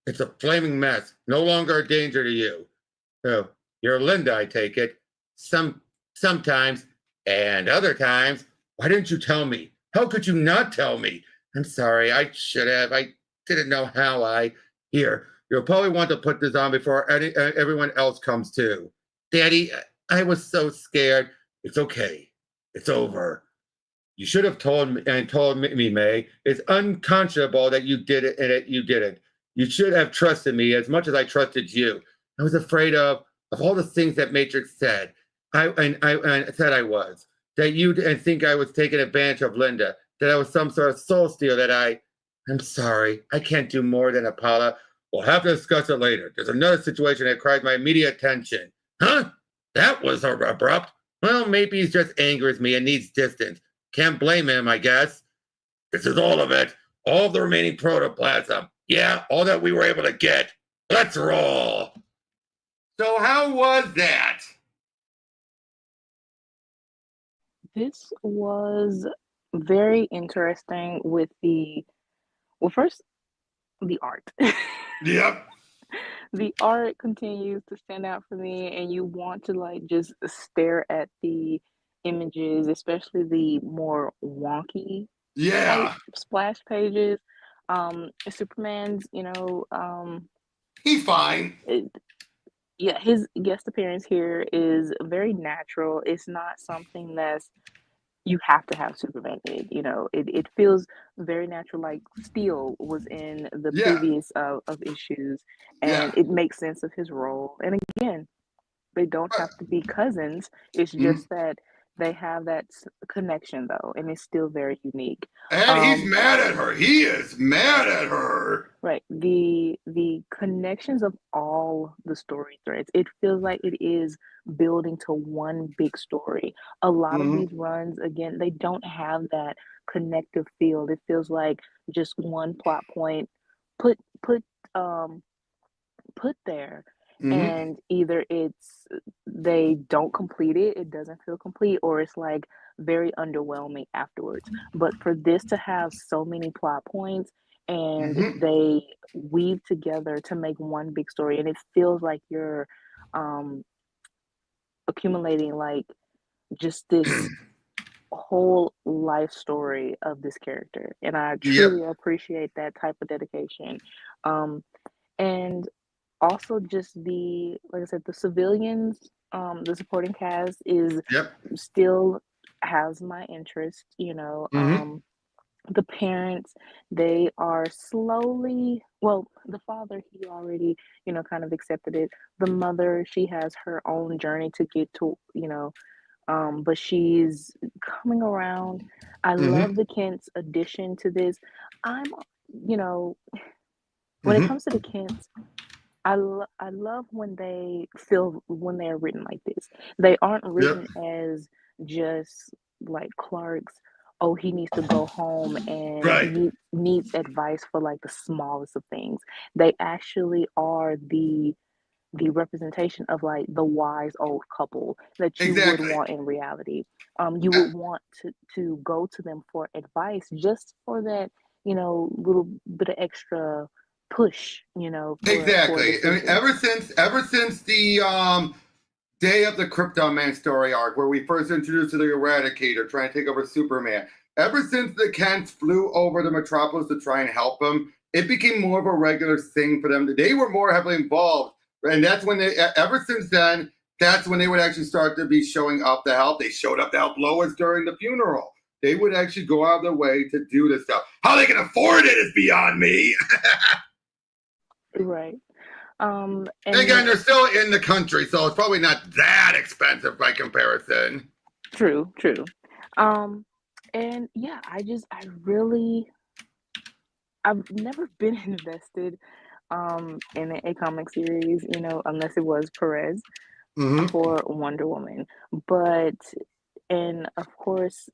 B: It's a flaming mess. No longer a danger to you. Oh, you're Linda, I take it. Sometimes, and other times. Why didn't you tell me? How could you not tell me? I'm sorry. I should have. I didn't know how. Here, you'll probably want to put this on before everyone else comes too. Daddy, I was so scared. It's okay. It's over. You should have told me, May. It's unconscionable that you did it and that you didn't. You should have trusted me as much as I trusted you. I was afraid of all the things that Matrix said. I said I was. That you didn't think I was taking advantage of Linda. That I was some sort of soul steal. I'm sorry. I can't do more than Apollo. We'll have to discuss it later. There's another situation that requires my immediate attention. Huh? That was abrupt. Well, maybe he's just angry with me and needs distance. Can't blame him, I guess. This is all of it. All of the remaining protoplasm. Yeah, all that we were able to get. Let's roll. So how was that?
C: This was very interesting with first, the art.
B: Yep.
C: The art continues to stand out for me, and you want to just stare at the images, especially the more wonky type splash pages. Superman's,
B: he's fine.
C: His guest appearance here is very natural. It's not something that's you have to have Superman in. It feels very natural, like Steel was in the previous of issues, and it makes sense of his role. And again, they don't have to be cousins. It's just that they have that connection though, and it's still very unique.
B: And he's mad at her. He is mad at her.
C: Right. The connections of all the story threads, it feels like it is building to one big story. A lot of these runs, again, they don't have that connective feel. It feels like just one plot point put put um put there, and either it's they don't complete it, it doesn't feel complete, or it's like very underwhelming afterwards. But for this to have so many plot points and they weave together to make one big story, and it feels like you're um accumulating like just this whole life story of this character, and I
B: Yep.
C: truly appreciate that type of dedication. And also just the, like I said, the civilians, the supporting cast is
B: Yep.
C: still has my interest, the parents, they are slowly, well, the father, he already, kind of accepted it. The mother, she has her own journey to get to, but she's coming around. I love the Kent's addition to this. I'm, you know, when it comes to the Kents, I love when they feel when they're written like this. They aren't
B: Yep.
C: written as just like Clark's, oh, he needs to go home and
B: Right.
C: needs advice for like the smallest of things. They actually are the representation of like the wise old couple that you would
B: Exactly.
C: want in reality. You would want to go to them for advice just for that, little bit of extra push, for a
B: Exactly. I mean,
C: decision.
B: ever since the Day of the Krypton Man story arc, where we first introduced the Eradicator trying to take over Superman, ever since the Kents flew over the Metropolis to try and help him, it became more of a regular thing for them. They were more heavily involved, and that's when they. Ever since then, that's when they would actually start to be showing up to help. They showed up to help Lois during the funeral. They would actually go out of their way to do this stuff. How they can afford it is beyond me.
C: Right.
B: And
C: And
B: again, they're still in the country, so it's probably not that expensive by comparison.
C: true, true. And yeah, I've never been invested in a comic series, unless it was Perez for Wonder Woman. But and of course,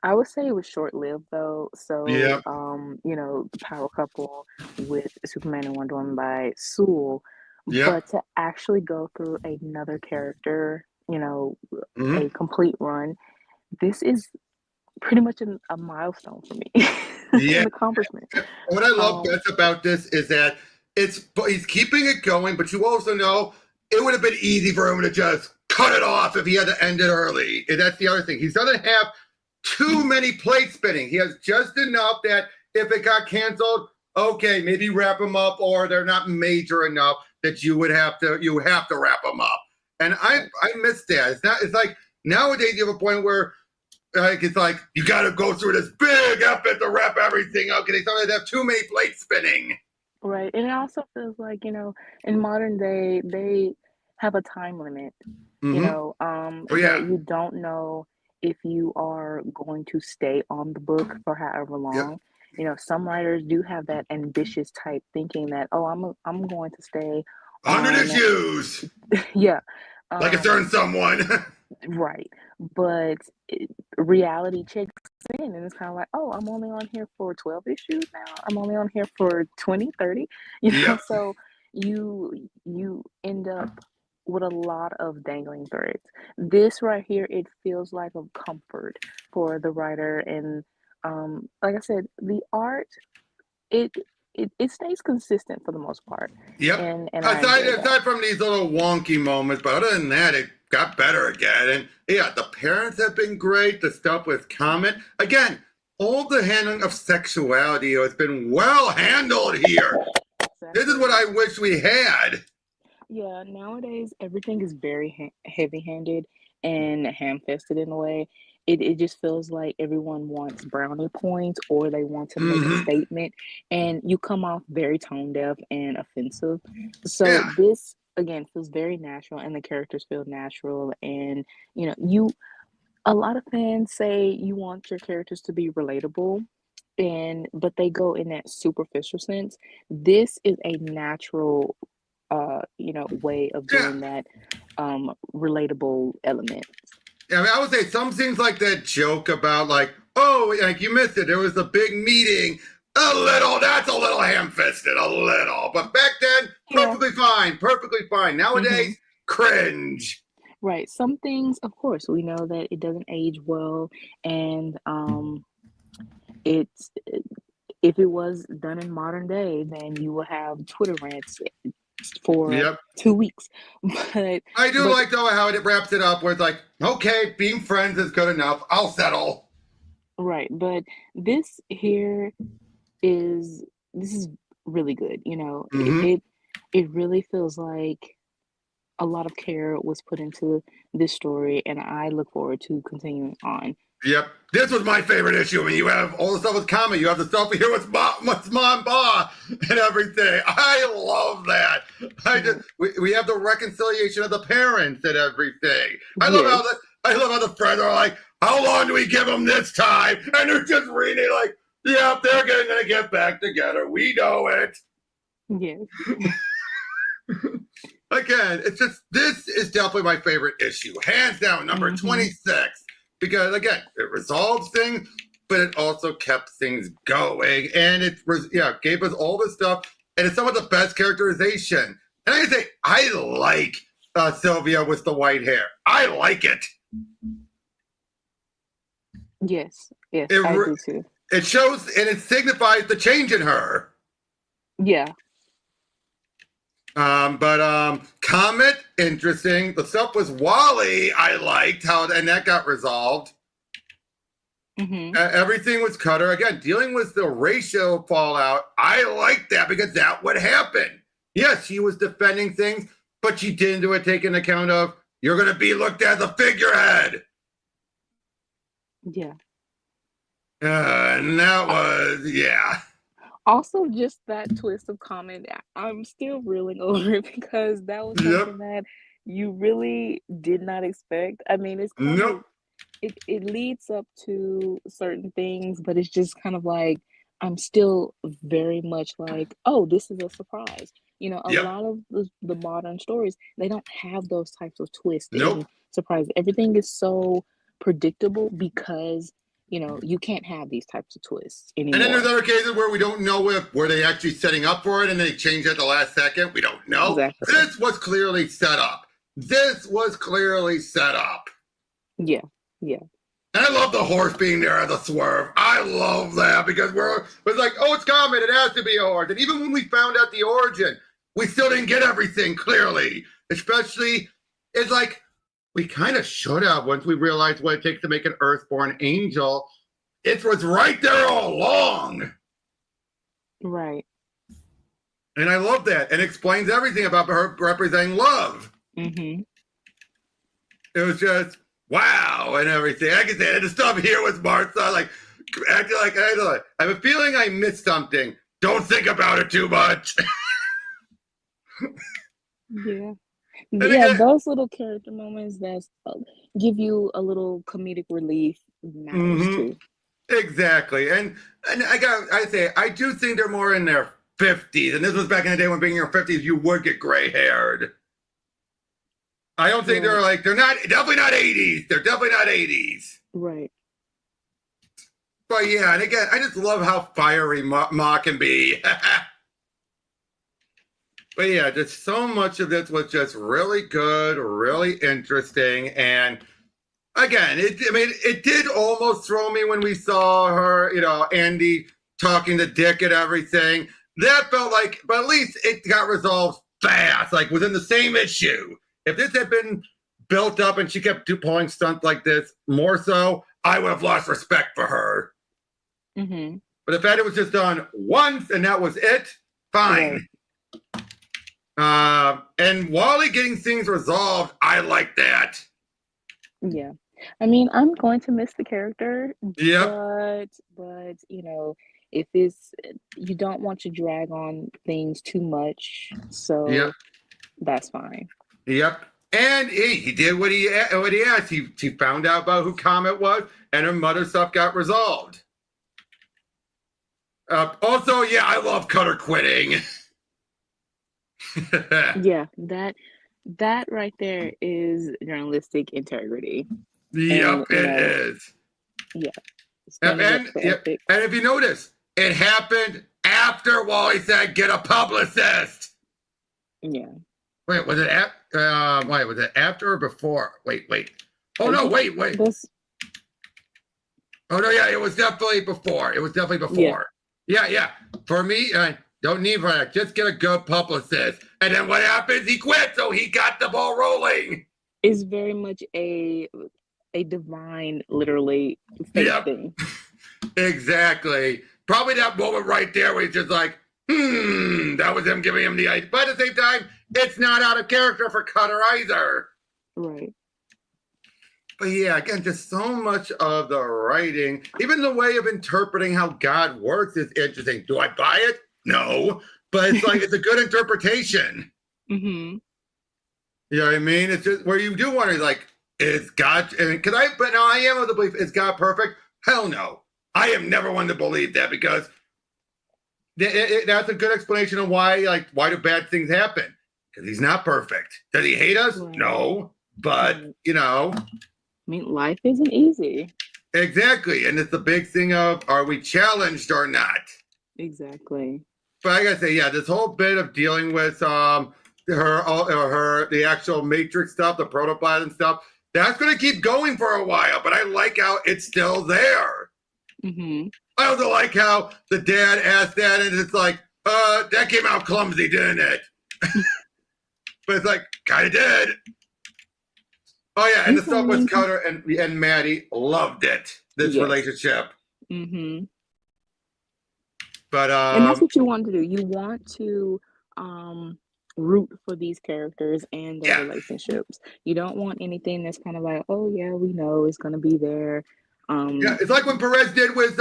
C: I would say it was short-lived though. So,
B: Yep.
C: the power couple with Superman and Wonder Woman by Sewell,
B: Yep.
C: but to actually go through another character,
B: Mm-hmm.
C: a complete run, this is pretty much a milestone for me,
B: Yeah.
C: an accomplishment.
B: What I love
C: Um,
B: best about this is that he's keeping it going, but you also know it would have been easy for him to just cut it off if he had to end it early. And that's the other thing. He doesn't have too many plates spinning. He has just enough that if it got canceled, okay, maybe wrap them up, or they're not major enough that you have to wrap them up. And I miss that. It's like nowadays you have a point where it's like you got to go through this big effort to wrap everything up because they sometimes have too many plates spinning.
C: right, and it also feels like, in modern day, they have a time limit,
B: Oh
C: that
B: yeah.
C: you don't know if you are going to stay on the book for however
B: Yep.
C: long. Some writers do have that ambitious type thinking that, oh, I'm going to stay
B: 100
C: on,
B: issues.
C: yeah,
B: Like a certain someone.
C: right. But reality checks in, and it's kind of like, oh, I'm only on here for 12 issues now. I'm only on here for 20, 30.
B: Yep.
C: So you end up with a lot of dangling threads. This right here, it feels like a comfort for the writer, and like I said, the art, it it stays consistent for the most part,
B: Yep.
C: and I
B: Aside
C: enjoy that.
B: aside from these little wonky moments, but other than that, it got better again. And yeah, the parents have been great. The stuff with Comet, again, all the handling of sexuality has been well handled here. This is
C: Exactly.
B: what I wish we had.
C: Yeah, nowadays everything is very heavy-handed and ham-fisted in a way. It just feels like everyone wants brownie points, or they want to make a
B: Mm-hmm.
C: statement, and you come off very tone deaf and offensive. So
B: Yeah.
C: this again feels very natural, and the characters feel natural, and you A lot of fans say you want your characters to be relatable, and but they go in that superficial sense. This is a natural, way of
B: Yeah.
C: doing that, relatable element.
B: I mean, I would say some scenes like that joke about like, oh, like you missed it. There was a big meeting. A little. That's a little ham-fisted. A little. But back then,
C: Yeah.
B: perfectly fine. Perfectly fine.
C: Hmm.
B: Nowadays, cringe.
C: Right. Some things, of course, we know that it doesn't age well, and it's if it was done in modern day, then you will have Twitter rants for
B: Yep.
C: 2 weeks. But
B: I do
C: but
B: like though how it wraps it up where it's like, okay, being friends is good enough. I'll settle.
C: right, but this here is this is really good.
B: Mm-hmm.
C: It really feels like a lot of care was put into this story, and I look forward to continuing on.
B: Yep. This was my favorite issue. I mean, you have all the stuff with Kama. You have the stuff here with Mom Ba and everything. I love that.
C: Yeah.
B: We have the reconciliation of the parents and everything.
C: Yes.
B: I love how the friends are like, how long do we give them this time? And they're just reading like, yeah, they're gonna get back together. We know it.
C: Yes.
B: Again, it's just this is definitely my favorite issue, hands down, number
C: Hmm.
B: 26. Because again, it resolves things, but it also kept things going, and it was gave us all this stuff, and it's some of the best characterization. And I say I like Sylvia with the white hair. I like it.
C: Yes. Yes, I
B: It
C: do too.
B: it shows and it signifies the change in her.
C: Yeah.
B: But Comet, interesting. The stuff with Wally, I liked how, and that got resolved.
C: Hmm.
B: Everything was Cutter. Again, dealing with the racial fallout, I like that because that would happen. Yes, she was defending things, but she didn't do it taking account of you're going to be looked at as a figurehead.
C: Yeah.
B: And that was, yeah.
C: Also, just that twist of comment, I'm still reeling over it because that was
B: Yep.
C: something that you really did not expect. I mean, it's kind of
B: Nope.
C: it leads up to certain things, but it's just kind of like I'm still very much like, oh, this is a surprise. A
B: Yep.
C: lot of the modern stories, they don't have those types of twists and
B: Nope.
C: surprises. Everything is so predictable because you can't have these types of twists
B: And then there's
C: anymore.
B: other cases where we don't know if were they actually setting up for it and they changed at the last second. We don't know.
C: Exactly.
B: This was clearly set up. This was clearly set up.
C: Yeah. Yeah.
B: And I love the horse being there as a swerve. I love that because it's like, oh, it's Comet. It has to be a horse. And even when we found out the origin, we still didn't get everything clearly. Especially, it's like we kind of should have once we realized what it takes to make an Earthborn angel. It was right there all along.
C: Right.
B: And I love that. And explains everything about her representing love.
C: Mm-hmm.
B: It was just wow and everything. Like I said, and the stuff here with Martha, like acting like I have a feeling I missed something. Don't think about it too much.
C: Yeah.
B: And
C: Yeah,
B: again,
C: those little character moments that give you a little comedic relief matters
B: mm-hmm,
C: too.
B: exactly. And I do think they're more in their 50s. And this was back in the day when being in your 50s, you would get gray haired. I don't think
C: Right.
B: they're not, definitely not 80s. They're definitely not 80s.
C: Right.
B: But yeah, and again, I just love how fiery Ma can be. But yeah, just so much of this was just really good, really interesting. And again, it did almost throw me when we saw her, Andy talking to Dick and everything. That felt like, but at least it got resolved fast, like within the same issue. If this had been built up and she kept pulling stunts like this more so, I would have lost respect for her.
C: Mm-hmm.
B: But the fact it was just done once and that was it, fine.
C: Right.
B: And Wally getting things resolved, I like that.
C: Yeah. I mean, I'm going to miss the character,
B: Yep.
C: but if it's you don't want to drag on things too much,
B: Yep.
C: so that's fine.
B: Yep. And he did what he asked. He found out about who Comet was, and her mother stuff got resolved. Also, yeah, I love Cutter quitting.
C: Yeah, that right there is journalistic integrity.
B: Yep,
C: And
B: it is.
C: yeah,
B: And,
C: standing up for ethics.
B: and if you notice, it happened after Wally said, "Get a publicist."
C: Yeah.
B: Wait, was it was it after or before? Wait. Oh no, wait.
C: That's,
B: Oh no, yeah, it was definitely before. It was definitely before. Yeah. For me, don't need for that. Just get a good publicist. And then what happens? He quit, so he got the ball rolling.
C: is very much a divine, literally fate thing.
B: Exactly. Probably that moment right there where he's just like, that was him giving him the idea. But at the same time, it's not out of character for Cutter either.
C: Right.
B: But yeah, again, just so much of the writing, even the way of interpreting how God works is interesting. Do I buy it? No. But it's like, it's a good interpretation.
C: Mm-hmm.
B: You know what I mean? It's just where you do wonder, like, is God, but now I am of the belief, is God perfect? Hell no. I am never one to believe that, because that's a good explanation of why do bad things happen? Because he's not perfect. Does he hate us?
C: Right.
B: No. But,
C: I mean, life isn't easy.
B: Exactly. And it's the big thing of, are we challenged or not?
C: Exactly.
B: But I gotta say, yeah, this whole bit of dealing with the actual Matrix stuff, the protoplasm stuff, that's gonna keep going for a while. But I like how it's still there.
C: Mm-hmm.
B: I also like how the dad asked that, and it's like, that came out clumsy, didn't it? But it's like, kinda did. Oh yeah, and the stuff with Cutter and Maddie, loved it. This relationship.
C: Mm-hmm.
B: But
C: and that's what you want to do. You want to root for these characters and their relationships. You don't want anything that's kind of like, oh yeah, we know it's gonna be there.
B: Yeah, it's like what Perez did with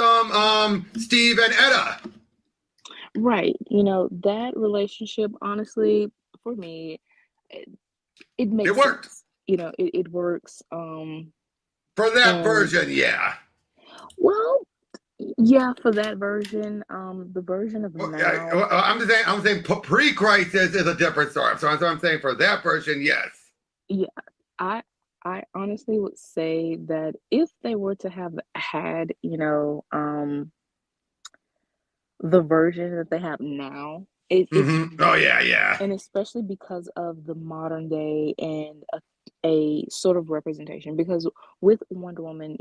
B: Steve and Etta.
C: Right. You know, that relationship, honestly, for me, it makes
B: worked.
C: sense. You know, it works.
B: For that version, yeah.
C: Well, yeah, for that version, the version of now.
B: I'm saying pre-crisis is a different story. So I'm saying for that version, yes.
C: Yeah, I honestly would say that if they were to have had, the version that they have now, it's
B: oh yeah,
C: and especially because of the modern day and a sort of representation. Because with Wonder Woman,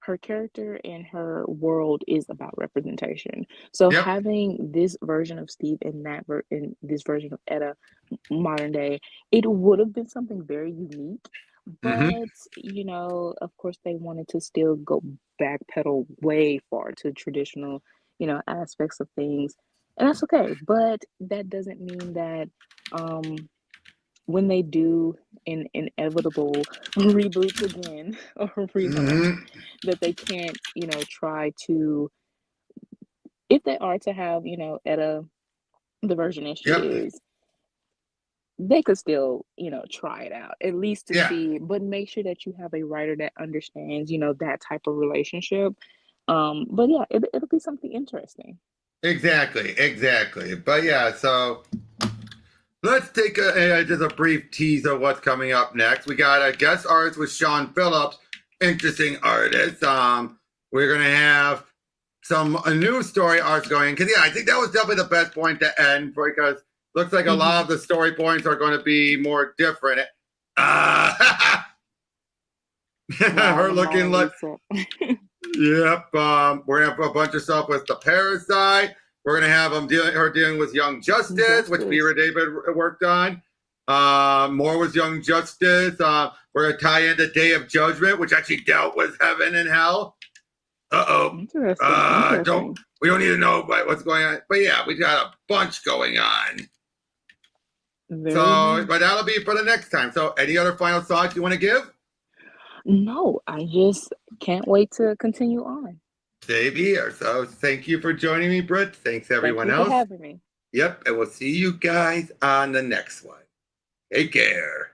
C: her character and her world is about representation. So having this version of Steve and in this version of Etta modern day, it would have been something very unique. But of course, they wanted to still go backpedal way far to traditional, aspects of things, and that's okay. But that doesn't mean that when they do an inevitable reboots again or relaunch, that they can't, try to, if they are to have, Etta the version that she is, they could still, try it out at least to see, but make sure that you have a writer that understands, that type of relationship. But yeah, it'll be something interesting.
B: Exactly. But yeah, so let's take just a brief tease of what's coming up next. We got a guest artist with Sean Phillips, interesting artist. We're gonna have some new story arcs going, because I think that was definitely the best point to end, because looks like a lot of the story points are going to be more different. Her looking like yep. We're gonna have a bunch of stuff with the Parasite. We're gonna have her dealing with Young Justice, which Vera David worked on. More with Young Justice. We're gonna tie into Day of Judgment, which actually dealt with heaven and hell.
C: Interesting.
B: We don't need to know what's going on, but yeah, we got a bunch going on. But that'll be for the next time. So, any other final thoughts you want to give?
C: No, I just can't wait to continue on.
B: Same here. So, thank you for joining me, Brit. Thanks everyone else
C: for having me.
B: Yep, and we'll see you guys on the next one. Take care.